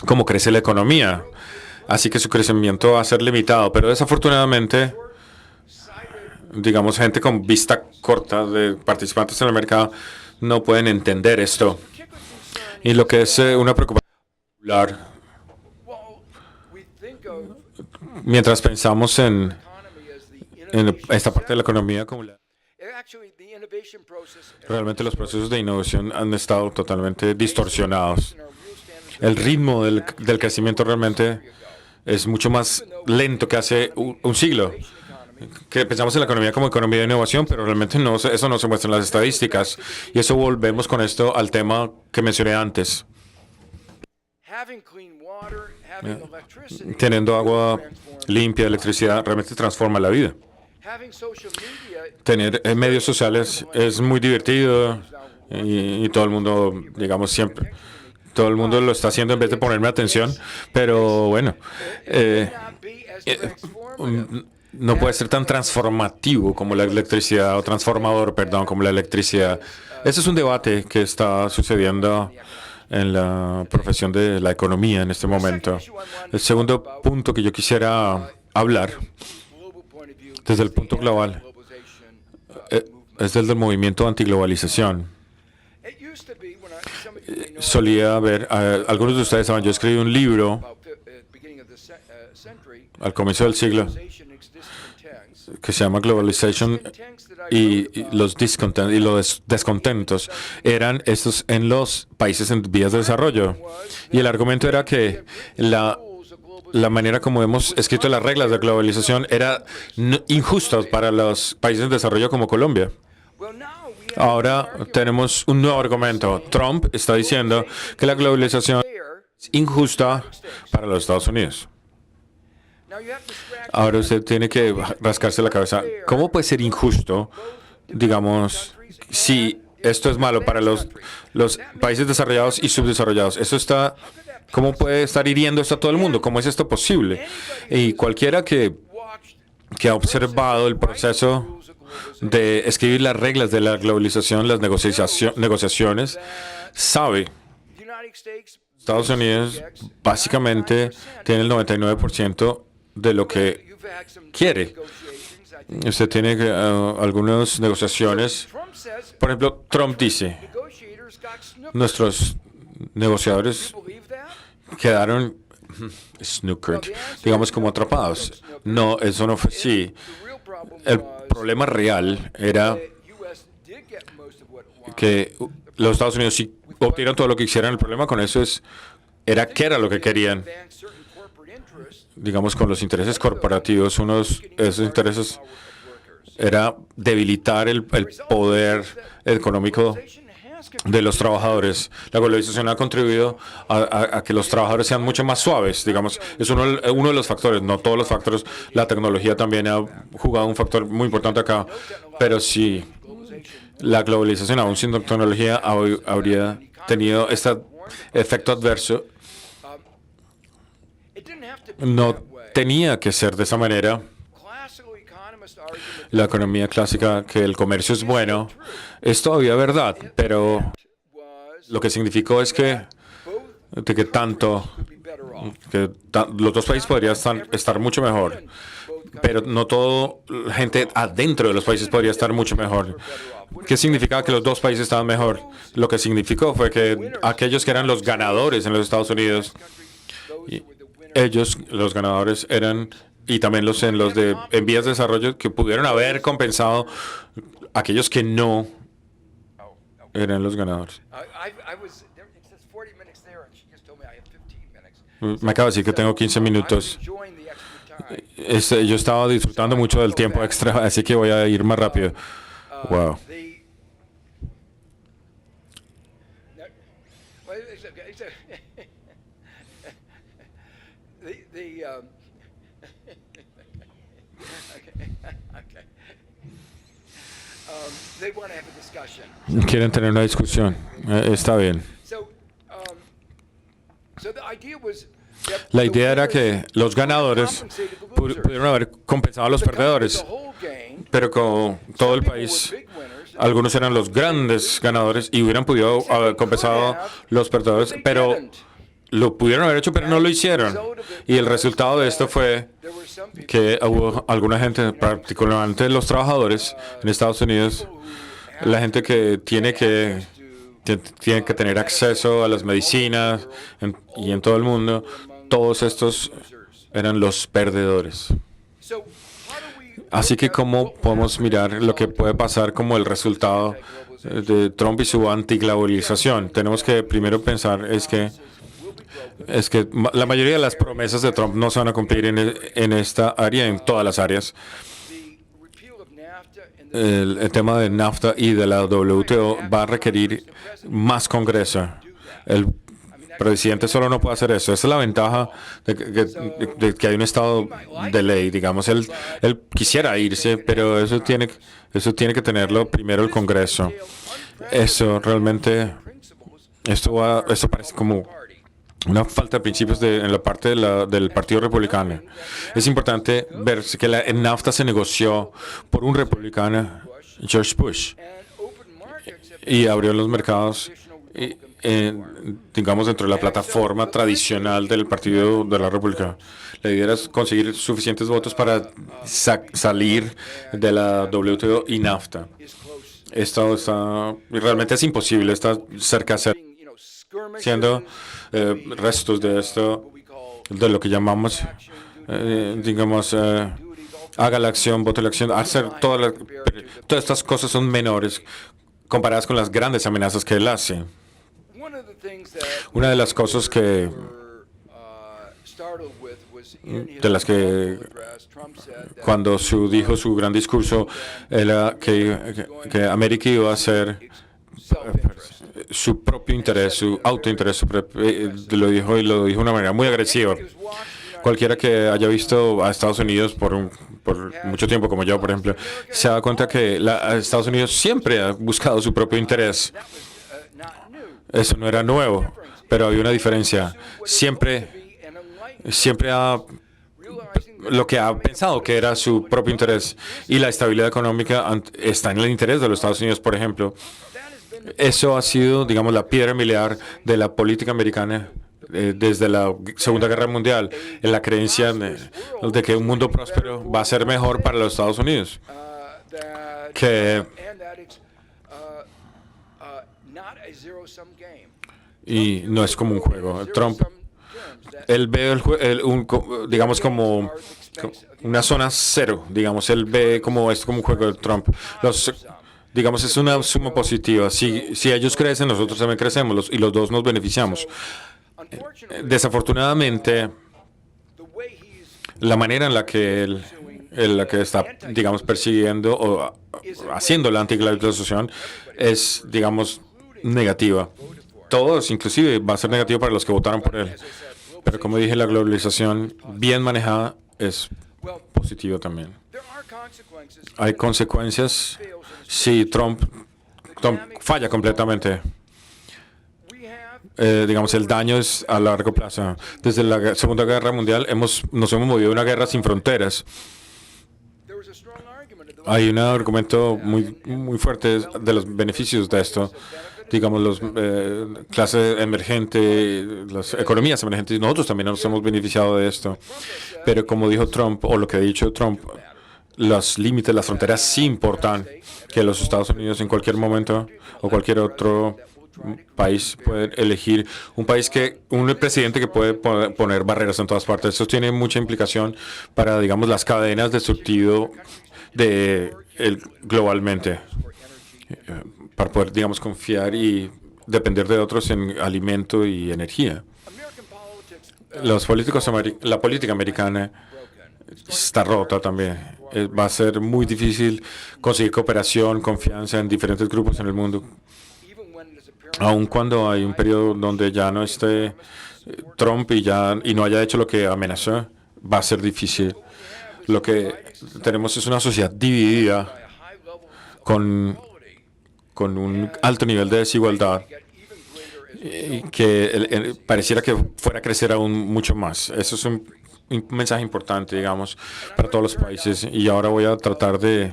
como crece la economía. Así que su crecimiento va a ser limitado. Pero desafortunadamente, digamos, gente con vista corta de participantes en el mercado no pueden entender esto. Y lo que es una preocupación popular, mientras pensamos en esta parte de la economía como realmente los procesos de innovación han estado totalmente distorsionados. El ritmo del crecimiento realmente es mucho más lento que hace un siglo. Que pensamos en la economía como economía de innovación, pero realmente eso no se muestra en las estadísticas. Y eso volvemos con esto al tema que mencioné antes. Teniendo agua limpia, electricidad, realmente transforma la vida. Tener medios sociales es muy divertido y todo el mundo, digamos, siempre, todo el mundo lo está haciendo en vez de ponerme atención, pero bueno, no puede ser tan transformativo como la electricidad, o transformador, perdón, como la electricidad. Ese es un debate que está sucediendo en la profesión de la economía en este momento. El segundo punto que yo quisiera hablar desde el punto global es el del movimiento antiglobalización. Solía haber, algunos de ustedes saben, yo escribí un libro al comienzo del siglo que se llama Globalization y los descontentos eran estos en los países en vías de desarrollo. Y el argumento era que la manera como hemos escrito las reglas de globalización era injusta para los países en desarrollo como Colombia. Ahora tenemos un nuevo argumento. Trump está diciendo que la globalización es injusta para los Estados Unidos. Ahora usted tiene que rascarse la cabeza. ¿Cómo puede ser injusto, digamos, si esto es malo para los países desarrollados y subdesarrollados? ¿Cómo puede estar hiriendo esto a todo el mundo? ¿Cómo es esto posible? Y cualquiera que ha observado el proceso de escribir las reglas de la globalización, las negociaciones, sabe. Estados Unidos básicamente tiene el 99% de lo que quiere. Usted tiene algunas negociaciones. Por ejemplo, Trump dice, nuestros negociadores quedaron snookered, digamos como atrapados. No, eso no fue así. El problema real era que los Estados Unidos sí obtuvieron todo lo que quisieran. El problema con eso era qué era lo que querían. Digamos, con los intereses corporativos, unos de esos intereses era debilitar el poder económico de los trabajadores. La globalización ha contribuido a que los trabajadores sean mucho más suaves, digamos. Es uno de los factores, no todos los factores. La tecnología también ha jugado un factor muy importante acá, pero sí, la globalización, aún sin tecnología, habría tenido este efecto adverso. No tenía que ser de esa manera. La economía clásica, que el comercio es bueno, es todavía verdad, pero lo que significó es que los dos países podrían estar mucho mejor, pero no todo gente adentro de los países podría estar mucho mejor. ¿Qué significaba que los dos países estaban mejor? Lo que significó fue que aquellos que eran los ganadores en los Estados Unidos, ellos, los ganadores, eran, y también en vías de desarrollo, que pudieron haber compensado aquellos que no eran los ganadores. Me acaba de decir que tengo 15 minutos. Yo estaba disfrutando mucho del tiempo extra, así que voy a ir más rápido. Wow. Quieren tener una discusión. Está bien. La idea era que los ganadores pudieron haber compensado a los perdedores, pero con todo el país, algunos eran los grandes ganadores y hubieran podido haber compensado a los perdedores, pero lo pudieron haber hecho, pero no lo hicieron. Y el resultado de esto fue que hubo alguna gente, particularmente los trabajadores en Estados Unidos, la gente que tiene que tener acceso a las medicinas y en todo el mundo, todos estos eran los perdedores. Así que, ¿cómo podemos mirar lo que puede pasar como el resultado de Trump y su antiglobalización? Tenemos que primero pensar es que la mayoría de las promesas de Trump no se van a cumplir en esta área, en todas las áreas. El tema de NAFTA y de la WTO va a requerir más Congreso. El presidente solo no puede hacer eso. Esa es la ventaja de que hay un estado de ley, digamos. Él quisiera irse, pero eso tiene que tenerlo primero el Congreso. Eso realmente, esto parece como una falta de principios en la parte del Partido Republicano. Es importante ver que en NAFTA se negoció por un republicano, George Bush, y abrió los mercados, digamos, dentro de la plataforma tradicional del Partido de la República. La idea era conseguir suficientes votos para salir de la WTO y NAFTA. Esto realmente es imposible, está cerca de ser siendo restos de esto, de lo que llamamos, digamos, haga la acción, vote la acción, hacer todas estas cosas son menores comparadas con las grandes amenazas que él hace. Una de las cosas de las que cuando dijo su gran discurso era que América iba a hacer su propio interés, su autointerés, lo dijo de una manera muy agresiva. Cualquiera que haya visto a Estados Unidos por mucho tiempo, como yo, por ejemplo, se da cuenta que Estados Unidos siempre ha buscado su propio interés. Eso no era nuevo, pero había una diferencia. Siempre ha lo que ha pensado que era su propio interés. Y la estabilidad económica está en el interés de los Estados Unidos, por ejemplo. Eso ha sido, digamos, la piedra militar de la política americana desde la Segunda Guerra Mundial, en la creencia de que un mundo próspero va a ser mejor para los Estados Unidos. Que, y no es como un juego. Trump, él ve digamos, como una zona cero, digamos, él ve como es como un juego de Trump. Digamos, es una suma positiva. Si ellos crecen, nosotros también crecemos y los dos nos beneficiamos. Desafortunadamente, la manera en la que él está, digamos, persiguiendo o haciendo la antiglobalización es, digamos, negativa. Todos, inclusive, va a ser negativo para los que votaron por él. Pero como dije, la globalización bien manejada es positiva también. Hay consecuencias si Trump falla completamente. Digamos, el daño es a largo plazo. Desde la Segunda Guerra Mundial nos hemos movido a una guerra sin fronteras. Hay un argumento muy fuerte de los beneficios de esto. Digamos, los clases emergentes, las economías emergentes, nosotros también nos hemos beneficiado de esto. Pero como dijo Trump, o lo que ha dicho Trump, los límites, las fronteras sí importan, que los Estados Unidos en cualquier momento o cualquier otro país puede elegir un presidente que puede poner barreras en todas partes. Eso tiene mucha implicación para, digamos, las cadenas de surtido globalmente, para poder, digamos, confiar y depender de otros en alimento y energía. La política americana está rota también. Va a ser muy difícil conseguir cooperación, confianza en diferentes grupos en el mundo. Aun cuando hay un periodo donde ya no esté Trump y no haya hecho lo que amenazó, va a ser difícil. Lo que tenemos es una sociedad dividida con un alto nivel de desigualdad y que pareciera que fuera a crecer aún mucho más. Eso es un mensaje importante, digamos, para todos los países. Y ahora voy a tratar de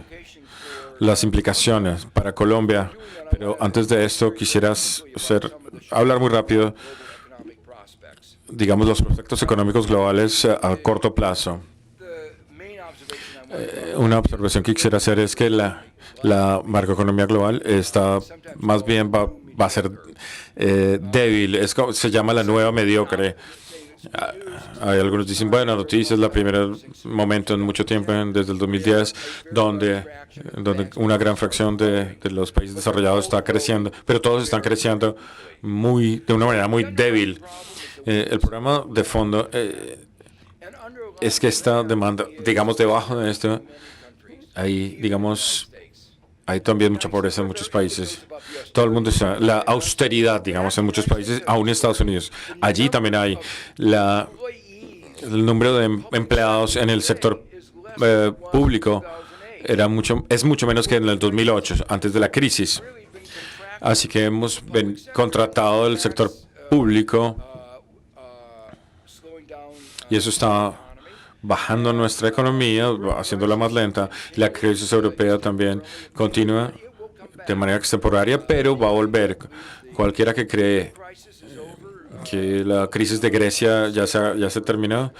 las implicaciones para Colombia. Pero antes de esto, quisiera hablar muy rápido, digamos, los prospectos económicos globales a corto plazo. Una observación que quisiera hacer es que la macroeconomía global está más bien va a ser débil. Se llama la nueva mediocre. Hay algunos dicen, bueno, noticias, el primer momento en mucho tiempo, desde el 2010, donde una gran fracción de los países desarrollados está creciendo, pero todos están creciendo de una manera muy débil. El problema de fondo es que esta demanda, digamos, debajo de esto, hay también mucha pobreza en muchos países. Todo el mundo está, la austeridad, digamos, en muchos países, aún en Estados Unidos. Allí también hay el número de empleados en el sector público es mucho menos que en el 2008, antes de la crisis. Así que hemos contratado el sector público y eso está bajando nuestra economía, haciéndola más lenta. La crisis europea también continúa de manera extemporánea, pero va a volver. Cualquiera que cree que la crisis de Grecia ya se terminó,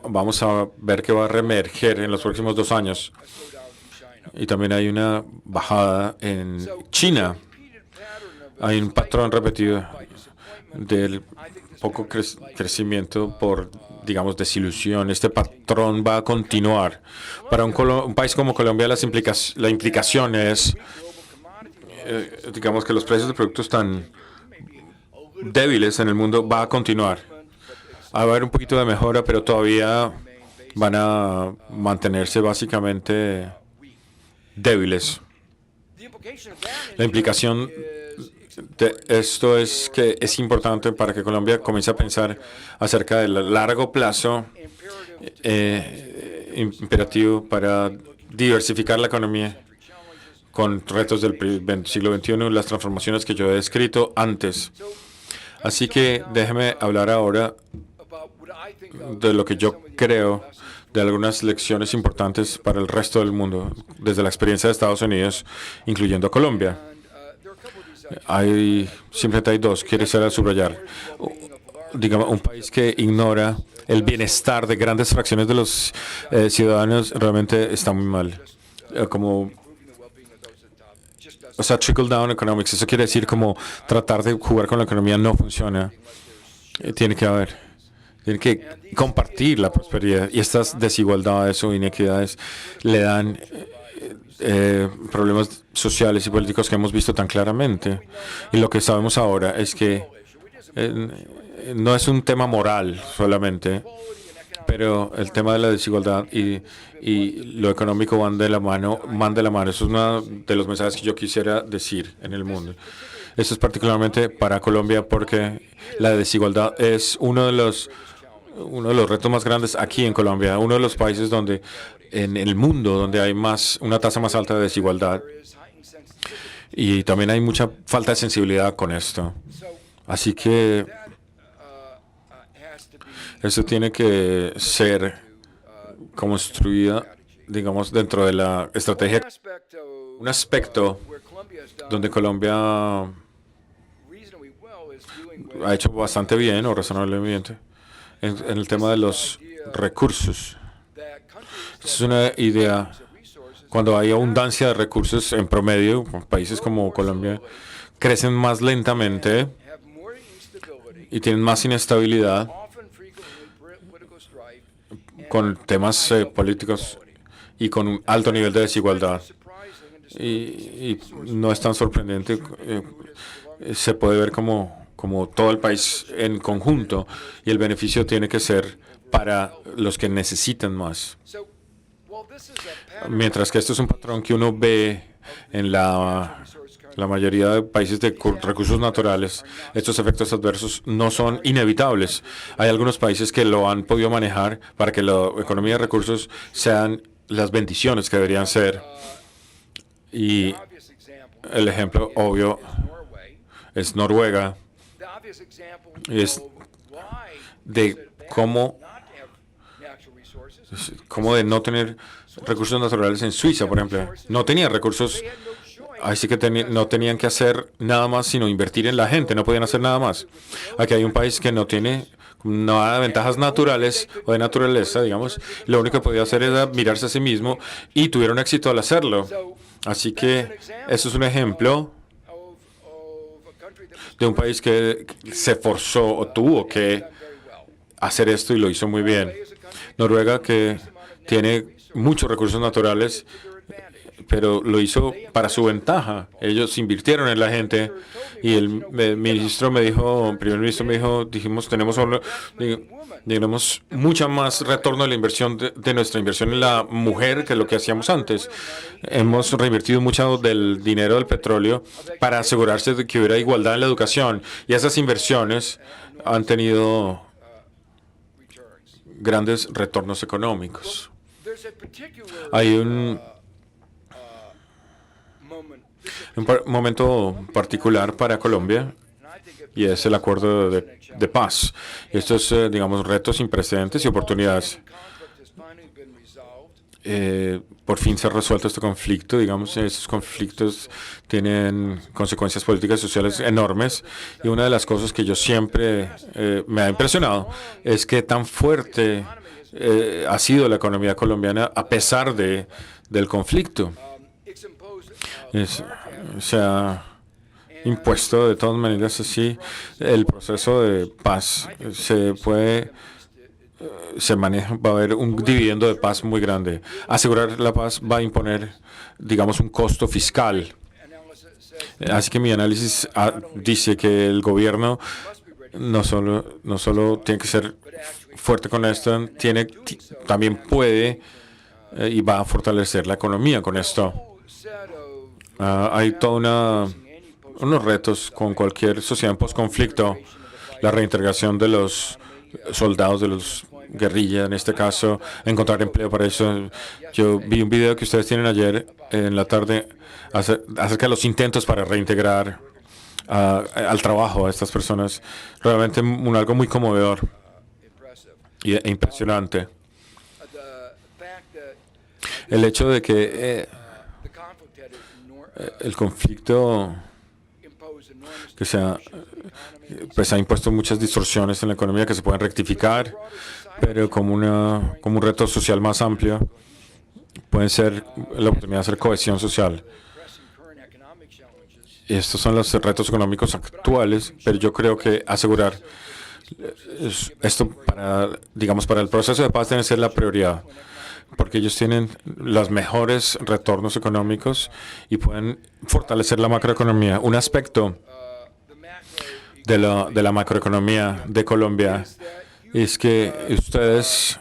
vamos a ver que va a reemerger en los próximos 2 años. Y también hay una bajada en China. Hay un patrón repetido del poco crecimiento por, digamos, desilusión. Este patrón va a continuar. Para un país como Colombia, la implicación es, digamos, que los precios de productos tan débiles en el mundo va a continuar. Va a haber un poquito de mejora, pero todavía van a mantenerse básicamente débiles. La implicación de esto es que es importante para que Colombia comience a pensar acerca del largo plazo imperativo para diversificar la economía con retos del siglo XXI, las transformaciones que yo he descrito antes. Así que déjeme hablar ahora de lo que yo creo de algunas lecciones importantes para el resto del mundo, desde la experiencia de Estados Unidos, incluyendo Colombia. Simplemente hay dos, quiero subrayar. Digamos, un país que ignora el bienestar de grandes fracciones de los ciudadanos realmente está muy mal. O sea, trickle down economics, eso quiere decir como tratar de jugar con la economía no funciona. Tiene que compartir la prosperidad, y estas desigualdades o inequidades le dan problemas sociales y políticos que hemos visto tan claramente. Y lo que sabemos ahora es que no es un tema moral solamente, pero el tema de la desigualdad y lo económico van de la mano. Eso es uno de los mensajes que yo quisiera decir en el mundo. Esto es particularmente para Colombia porque la desigualdad es uno de los retos más grandes aquí en Colombia, uno de los países en el mundo donde hay una tasa más alta de desigualdad. Y también hay mucha falta de sensibilidad con esto. Así que eso tiene que ser construida, digamos, dentro de la estrategia. Un aspecto donde Colombia ha hecho bastante bien o razonablemente en el tema de los recursos. Es una idea, cuando hay abundancia de recursos en promedio, países como Colombia crecen más lentamente y tienen más inestabilidad con temas políticos y con un alto nivel de desigualdad. Y no es tan sorprendente, se puede ver como todo el país en conjunto, y el beneficio tiene que ser para los que necesitan más. Mientras que esto es un patrón que uno ve en la mayoría de países de recursos naturales, estos efectos adversos no son inevitables. Hay algunos países que lo han podido manejar para que la economía de recursos sean las bendiciones que deberían ser. Y el ejemplo obvio es Noruega. Es de cómo de no tener recursos naturales en Suiza, por ejemplo. No tenían recursos, así que no tenían que hacer nada más sino invertir en la gente, no podían hacer nada más. Aquí hay un país que no tiene nada de ventajas naturales o de naturaleza, digamos. Lo único que podía hacer era mirarse a sí mismo, y tuvieron éxito al hacerlo. Así que eso es un ejemplo de un país que se forzó o tuvo que hacer esto y lo hizo muy bien. Noruega, que tiene muchos recursos naturales, pero lo hizo para su ventaja. Ellos invirtieron en la gente, y el primer ministro me dijo, dijimos, tenemos mucha más retorno de la inversión de nuestra inversión en la mujer que lo que hacíamos antes. Hemos reinvertido mucho del dinero del petróleo para asegurarse de que hubiera igualdad en la educación, y esas inversiones han tenido grandes retornos económicos. Hay un momento particular para Colombia, y es el acuerdo de paz. Estos, digamos, retos sin precedentes y oportunidades. Por fin se ha resuelto este conflicto. Digamos, estos conflictos tienen consecuencias políticas y sociales enormes, y una de las cosas que yo siempre me ha impresionado es que tan fuerte ha sido la economía colombiana a pesar del conflicto. Se ha impuesto de todas maneras así el proceso de paz. Se maneja, va a haber un dividendo de paz muy grande. Asegurar la paz va a imponer, digamos, un costo fiscal. Así que mi análisis dice que el gobierno no solo tiene que ser fuerte con esto, también puede y va a fortalecer la economía con esto. Hay unos retos con cualquier sociedad en posconflicto. La reintegración de los soldados, de los guerrillas, en este caso, encontrar empleo para eso. Yo vi un video que ustedes tienen ayer en la tarde acerca de los intentos para reintegrar al trabajo a estas personas. Realmente algo muy conmovedor. e impresionante. The fact that El hecho de que the conflict had el conflicto imposed enormous que se ha, distortions of the economy. pues ha impuesto muchas distorsiones en la economía que se pueden rectificar, pero como un reto social más amplio, pueden ser la oportunidad de hacer cohesión social. Pressing current economic challenges. Y estos son los retos económicos actuales, pero yo creo que asegurar esto para, digamos, para el proceso de paz debe ser la prioridad, porque ellos tienen los mejores retornos económicos y pueden fortalecer la macroeconomía. Un aspecto The macro de la macroeconomía de Colombia es que ustedes,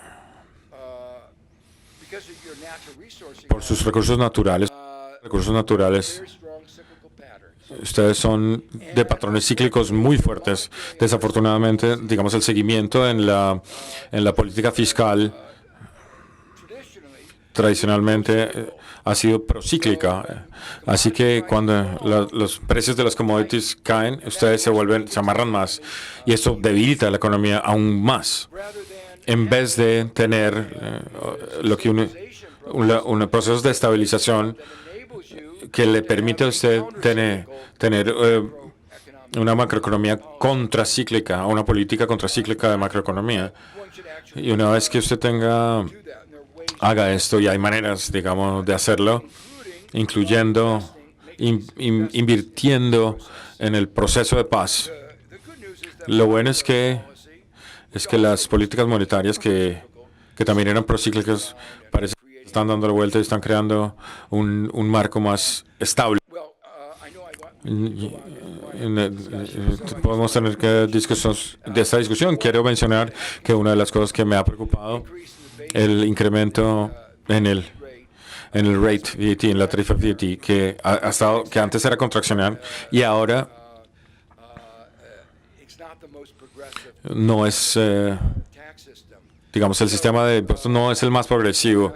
because of your natural resources, por sus recursos naturales, very strong cyclical patterns. ustedes son de patrones cíclicos muy fuertes. Desafortunadamente, digamos, el seguimiento en la política fiscal tradicionalmente ha sido procíclica. Así que cuando los precios de los commodities caen, ustedes se amarran más y esto debilita la economía aún más. En vez de tener lo que un proceso de estabilización que le permite a usted tener una macroeconomía contracíclica, una política contracíclica de macroeconomía. Y una vez que usted haga esto, y hay maneras, digamos, de hacerlo, incluyendo invirtiendo en el proceso de paz. Lo bueno es que las políticas monetarias que también eran procíclicas parece que están dando la vuelta y están creando un marco más estable. Podemos tener que de esta discusión. Quiero mencionar que una de las cosas que me ha preocupado el incremento en el rate VAT, en la tarifa VAT, que que antes era contraccional y ahora no es, digamos, el sistema de impuestos no es el más progresivo.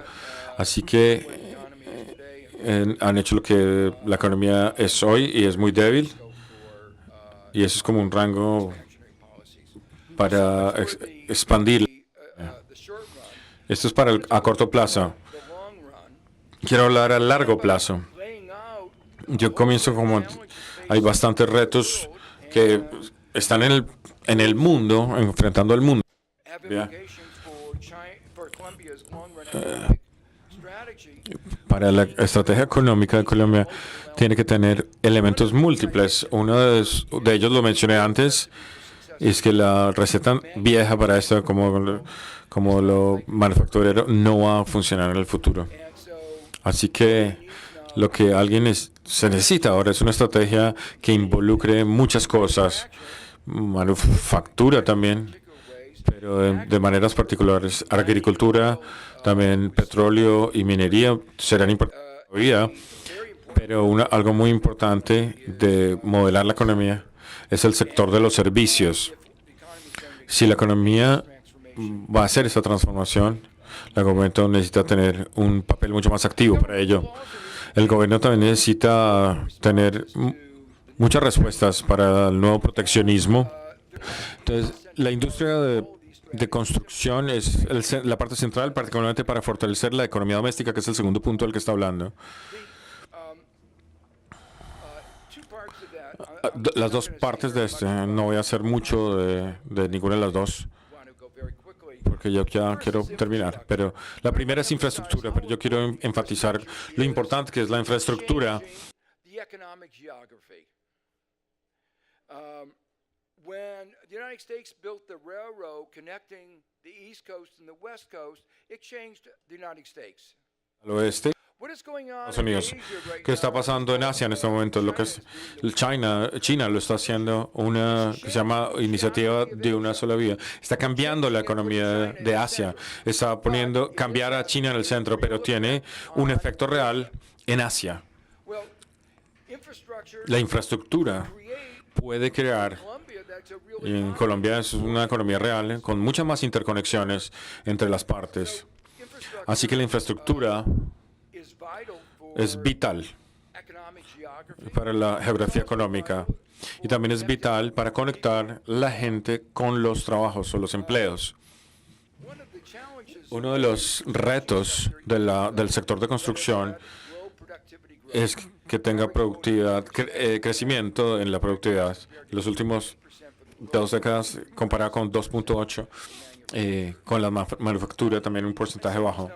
Así que han hecho lo que la economía es hoy y es muy débil. Y eso es como un rango para expandir. Esto es para a corto plazo. Quiero hablar a largo plazo. Yo comienzo como hay bastantes retos que están en el mundo, enfrentando el mundo. Para la estrategia económica de Colombia tiene que tener elementos múltiples. Uno de ellos lo mencioné antes, es que la receta vieja para esto, como lo manufacturero, no va a funcionar en el futuro. Así que lo que se necesita ahora es una estrategia que involucre muchas cosas, manufactura también, pero de maneras particulares. Agricultura, también petróleo y minería serán importantes todavía, pero algo muy importante de modelar la economía es el sector de los servicios. Si la economía va a hacer esa transformación, el gobierno necesita tener un papel mucho más activo para ello. El gobierno también necesita tener muchas respuestas para el nuevo proteccionismo. Entonces, la industria de construcción es la parte central, particularmente para fortalecer la economía doméstica, que es el segundo punto del que está hablando. Las dos partes de no voy a hacer mucho de ninguna de las dos, porque yo ya quiero terminar. Pero la primera es infraestructura, pero yo quiero enfatizar lo importante que es la infraestructura. When the United States built the railroad connecting the East Coast and the West Coast, it changed the United States. Al oeste, What is going on Estados in Unidos. Asia right ¿Qué está now? pasando en Asia en este momento? Lo que es China lo está haciendo una que se llama iniciativa de una sola vía. Está cambiando la economía de Asia. Está cambiar a China en el centro, pero tiene un efecto real en Asia. Well, infrastructure La infraestructura puede crear, Colombia, that's a y really en Colombia es una economía real, con muchas más interconexiones entre las partes. infrastructure Así que la infraestructura is vital for es vital economic geography. para la geografía económica y también es vital para conectar la gente con los trabajos o los empleos. Uno de los retos del sector de construcción es que tenga productividad, crecimiento en la productividad. Los últimos 2 décadas comparado con 2.8, con la manufactura también un porcentaje bajo.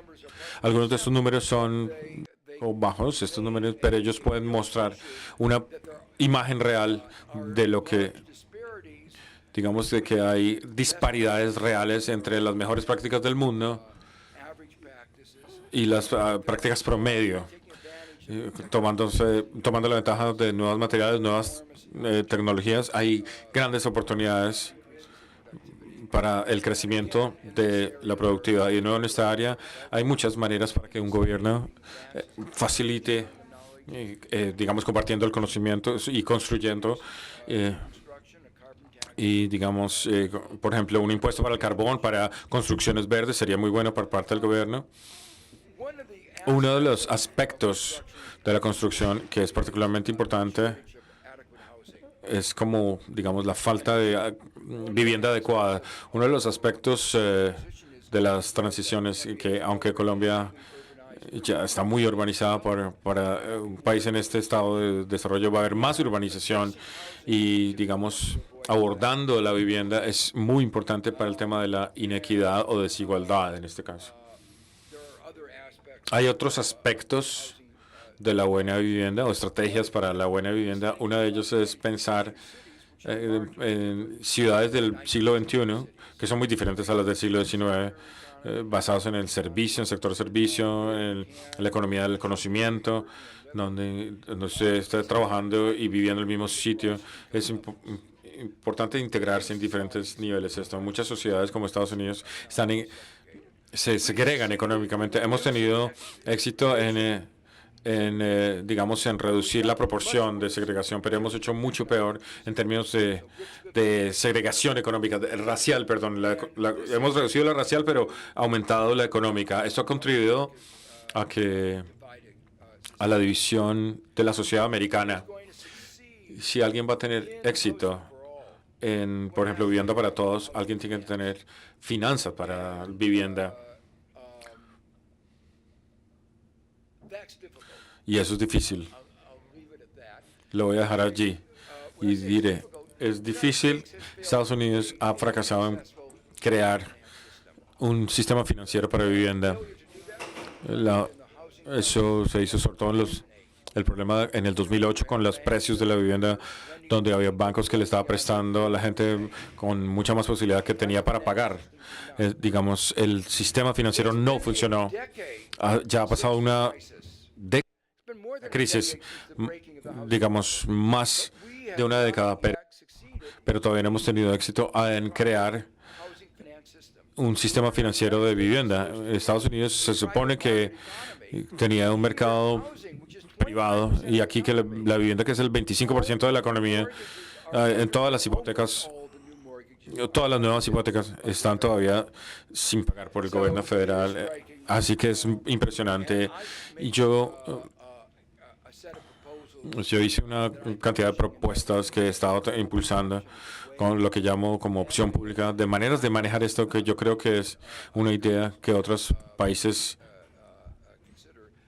Algunos de estos números son bajos, estos números, pero ellos pueden mostrar una imagen real de lo que, digamos, de que hay disparidades reales entre las mejores prácticas del mundo y las prácticas promedio, tomando la ventaja de nuevos materiales, nuevas tecnologías. Hay grandes oportunidades para el crecimiento de la productividad. Y de nuevo en esta área hay muchas maneras para que un gobierno facilite, digamos, compartiendo el conocimiento y construyendo. Y digamos, por ejemplo, un impuesto para el carbón, para construcciones verdes, sería muy bueno por parte del gobierno. Uno de los aspectos de la construcción que es particularmente importante es como, digamos, la falta de vivienda adecuada. Uno de los aspectos de las transiciones que, aunque Colombia ya está muy urbanizada para un país en este estado de desarrollo, va a haber más urbanización y, digamos, abordando la vivienda es muy importante para el tema de la inequidad o desigualdad en este caso. Hay otros aspectos de la buena vivienda o estrategias para la buena vivienda. Uno de ellos es pensar en ciudades del siglo XXI que son muy diferentes a las del siglo XIX, basados en el servicio, en el sector servicio, en la economía del conocimiento, donde se está trabajando y viviendo en el mismo sitio. Es importante integrarse en diferentes niveles. Muchas sociedades como Estados Unidos se segregan económicamente. Hemos tenido éxito digamos, en reducir la proporción de segregación, pero hemos hecho mucho peor en términos de segregación económica, racial, perdón. Hemos reducido la racial, pero aumentado la económica. Esto ha contribuido a la división de la sociedad americana. Si alguien va a tener éxito en, por ejemplo, vivienda para todos, alguien tiene que tener finanzas para vivienda. Y eso es difícil. Lo voy a dejar allí y diré, es difícil. Estados Unidos ha fracasado en crear un sistema financiero para vivienda. Eso se hizo sobre todo el problema en el 2008 con los precios de la vivienda, donde había bancos que le estaban prestando a la gente con mucha más posibilidad que tenía para pagar. Digamos, el sistema financiero no funcionó. Ya ha pasado una crisis, digamos, más de una década, pero todavía no hemos tenido éxito en crear un sistema financiero de vivienda. Estados Unidos se supone que tenía un mercado privado y aquí que la vivienda, que es el 25% de la economía, en todas las hipotecas, todas las nuevas hipotecas están todavía sin pagar por el gobierno federal. Así que es impresionante. Y yo hice una cantidad de propuestas que he estado impulsando con lo que llamo como opción pública, de maneras de manejar esto, que yo creo que es una idea que otros países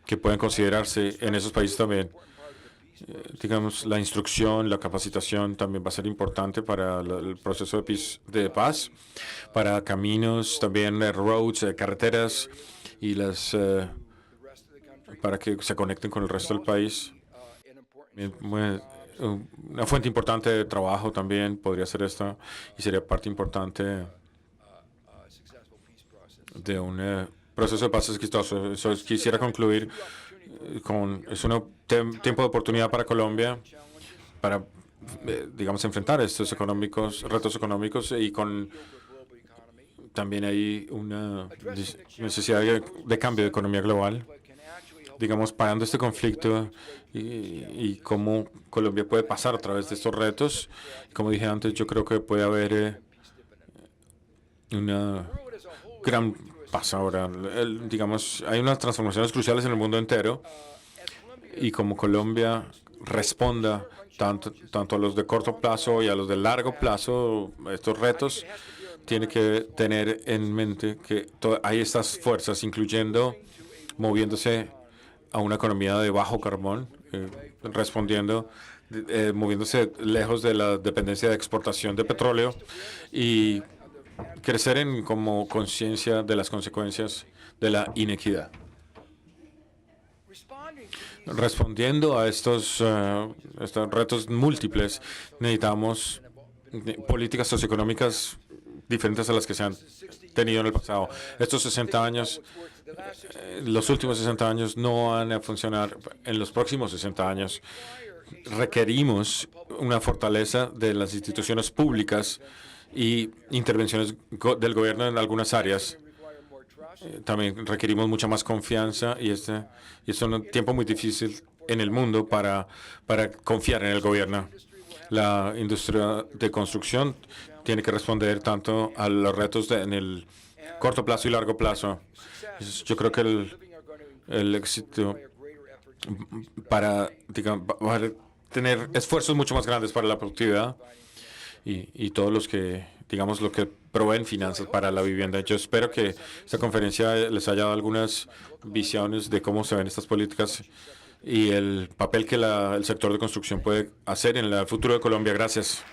que pueden considerarse en esos países también. Digamos, la instrucción, la capacitación también va a ser importante para el proceso de paz, para caminos, también roads, carreteras, y para que se conecten con el resto del país. Una fuente importante de trabajo también podría ser esta, y sería parte importante de un proceso de paz exitoso. Quisiera concluir es un tiempo de oportunidad para Colombia para, digamos, enfrentar estos retos económicos, y también hay una necesidad de cambio de economía global. Digamos, parando este conflicto y cómo Colombia puede pasar a través de estos retos. Como dije antes, yo creo que puede haber una gran paz ahora. Digamos, hay unas transformaciones cruciales en el mundo entero, y como Colombia responda tanto a los de corto plazo y a los de largo plazo, estos retos, tiene que tener en mente que hay estas fuerzas, incluyendo moviéndose a una economía de bajo carbón, moviéndose lejos de la dependencia de exportación de petróleo y crecer en como conciencia de las consecuencias de la inequidad. Respondiendo a estos retos múltiples, necesitamos políticas socioeconómicas diferentes a las que se han tenido en el pasado. Estos 60 años, los últimos 60 años no van a funcionar en los próximos 60 años. Requerimos una fortaleza de las instituciones públicas y intervenciones del gobierno en algunas áreas. También requerimos mucha más confianza y es un tiempo muy difícil en el mundo para confiar en el gobierno. La industria de construcción tiene que responder tanto a los retos en el corto plazo y largo plazo. Yo creo que el éxito para tener esfuerzos mucho más grandes para la productividad y todos los que, digamos, lo que proveen finanzas para la vivienda. Yo espero que esta conferencia les haya dado algunas visiones de cómo se ven estas políticas y el papel que el sector de construcción puede hacer en el futuro de Colombia. Gracias.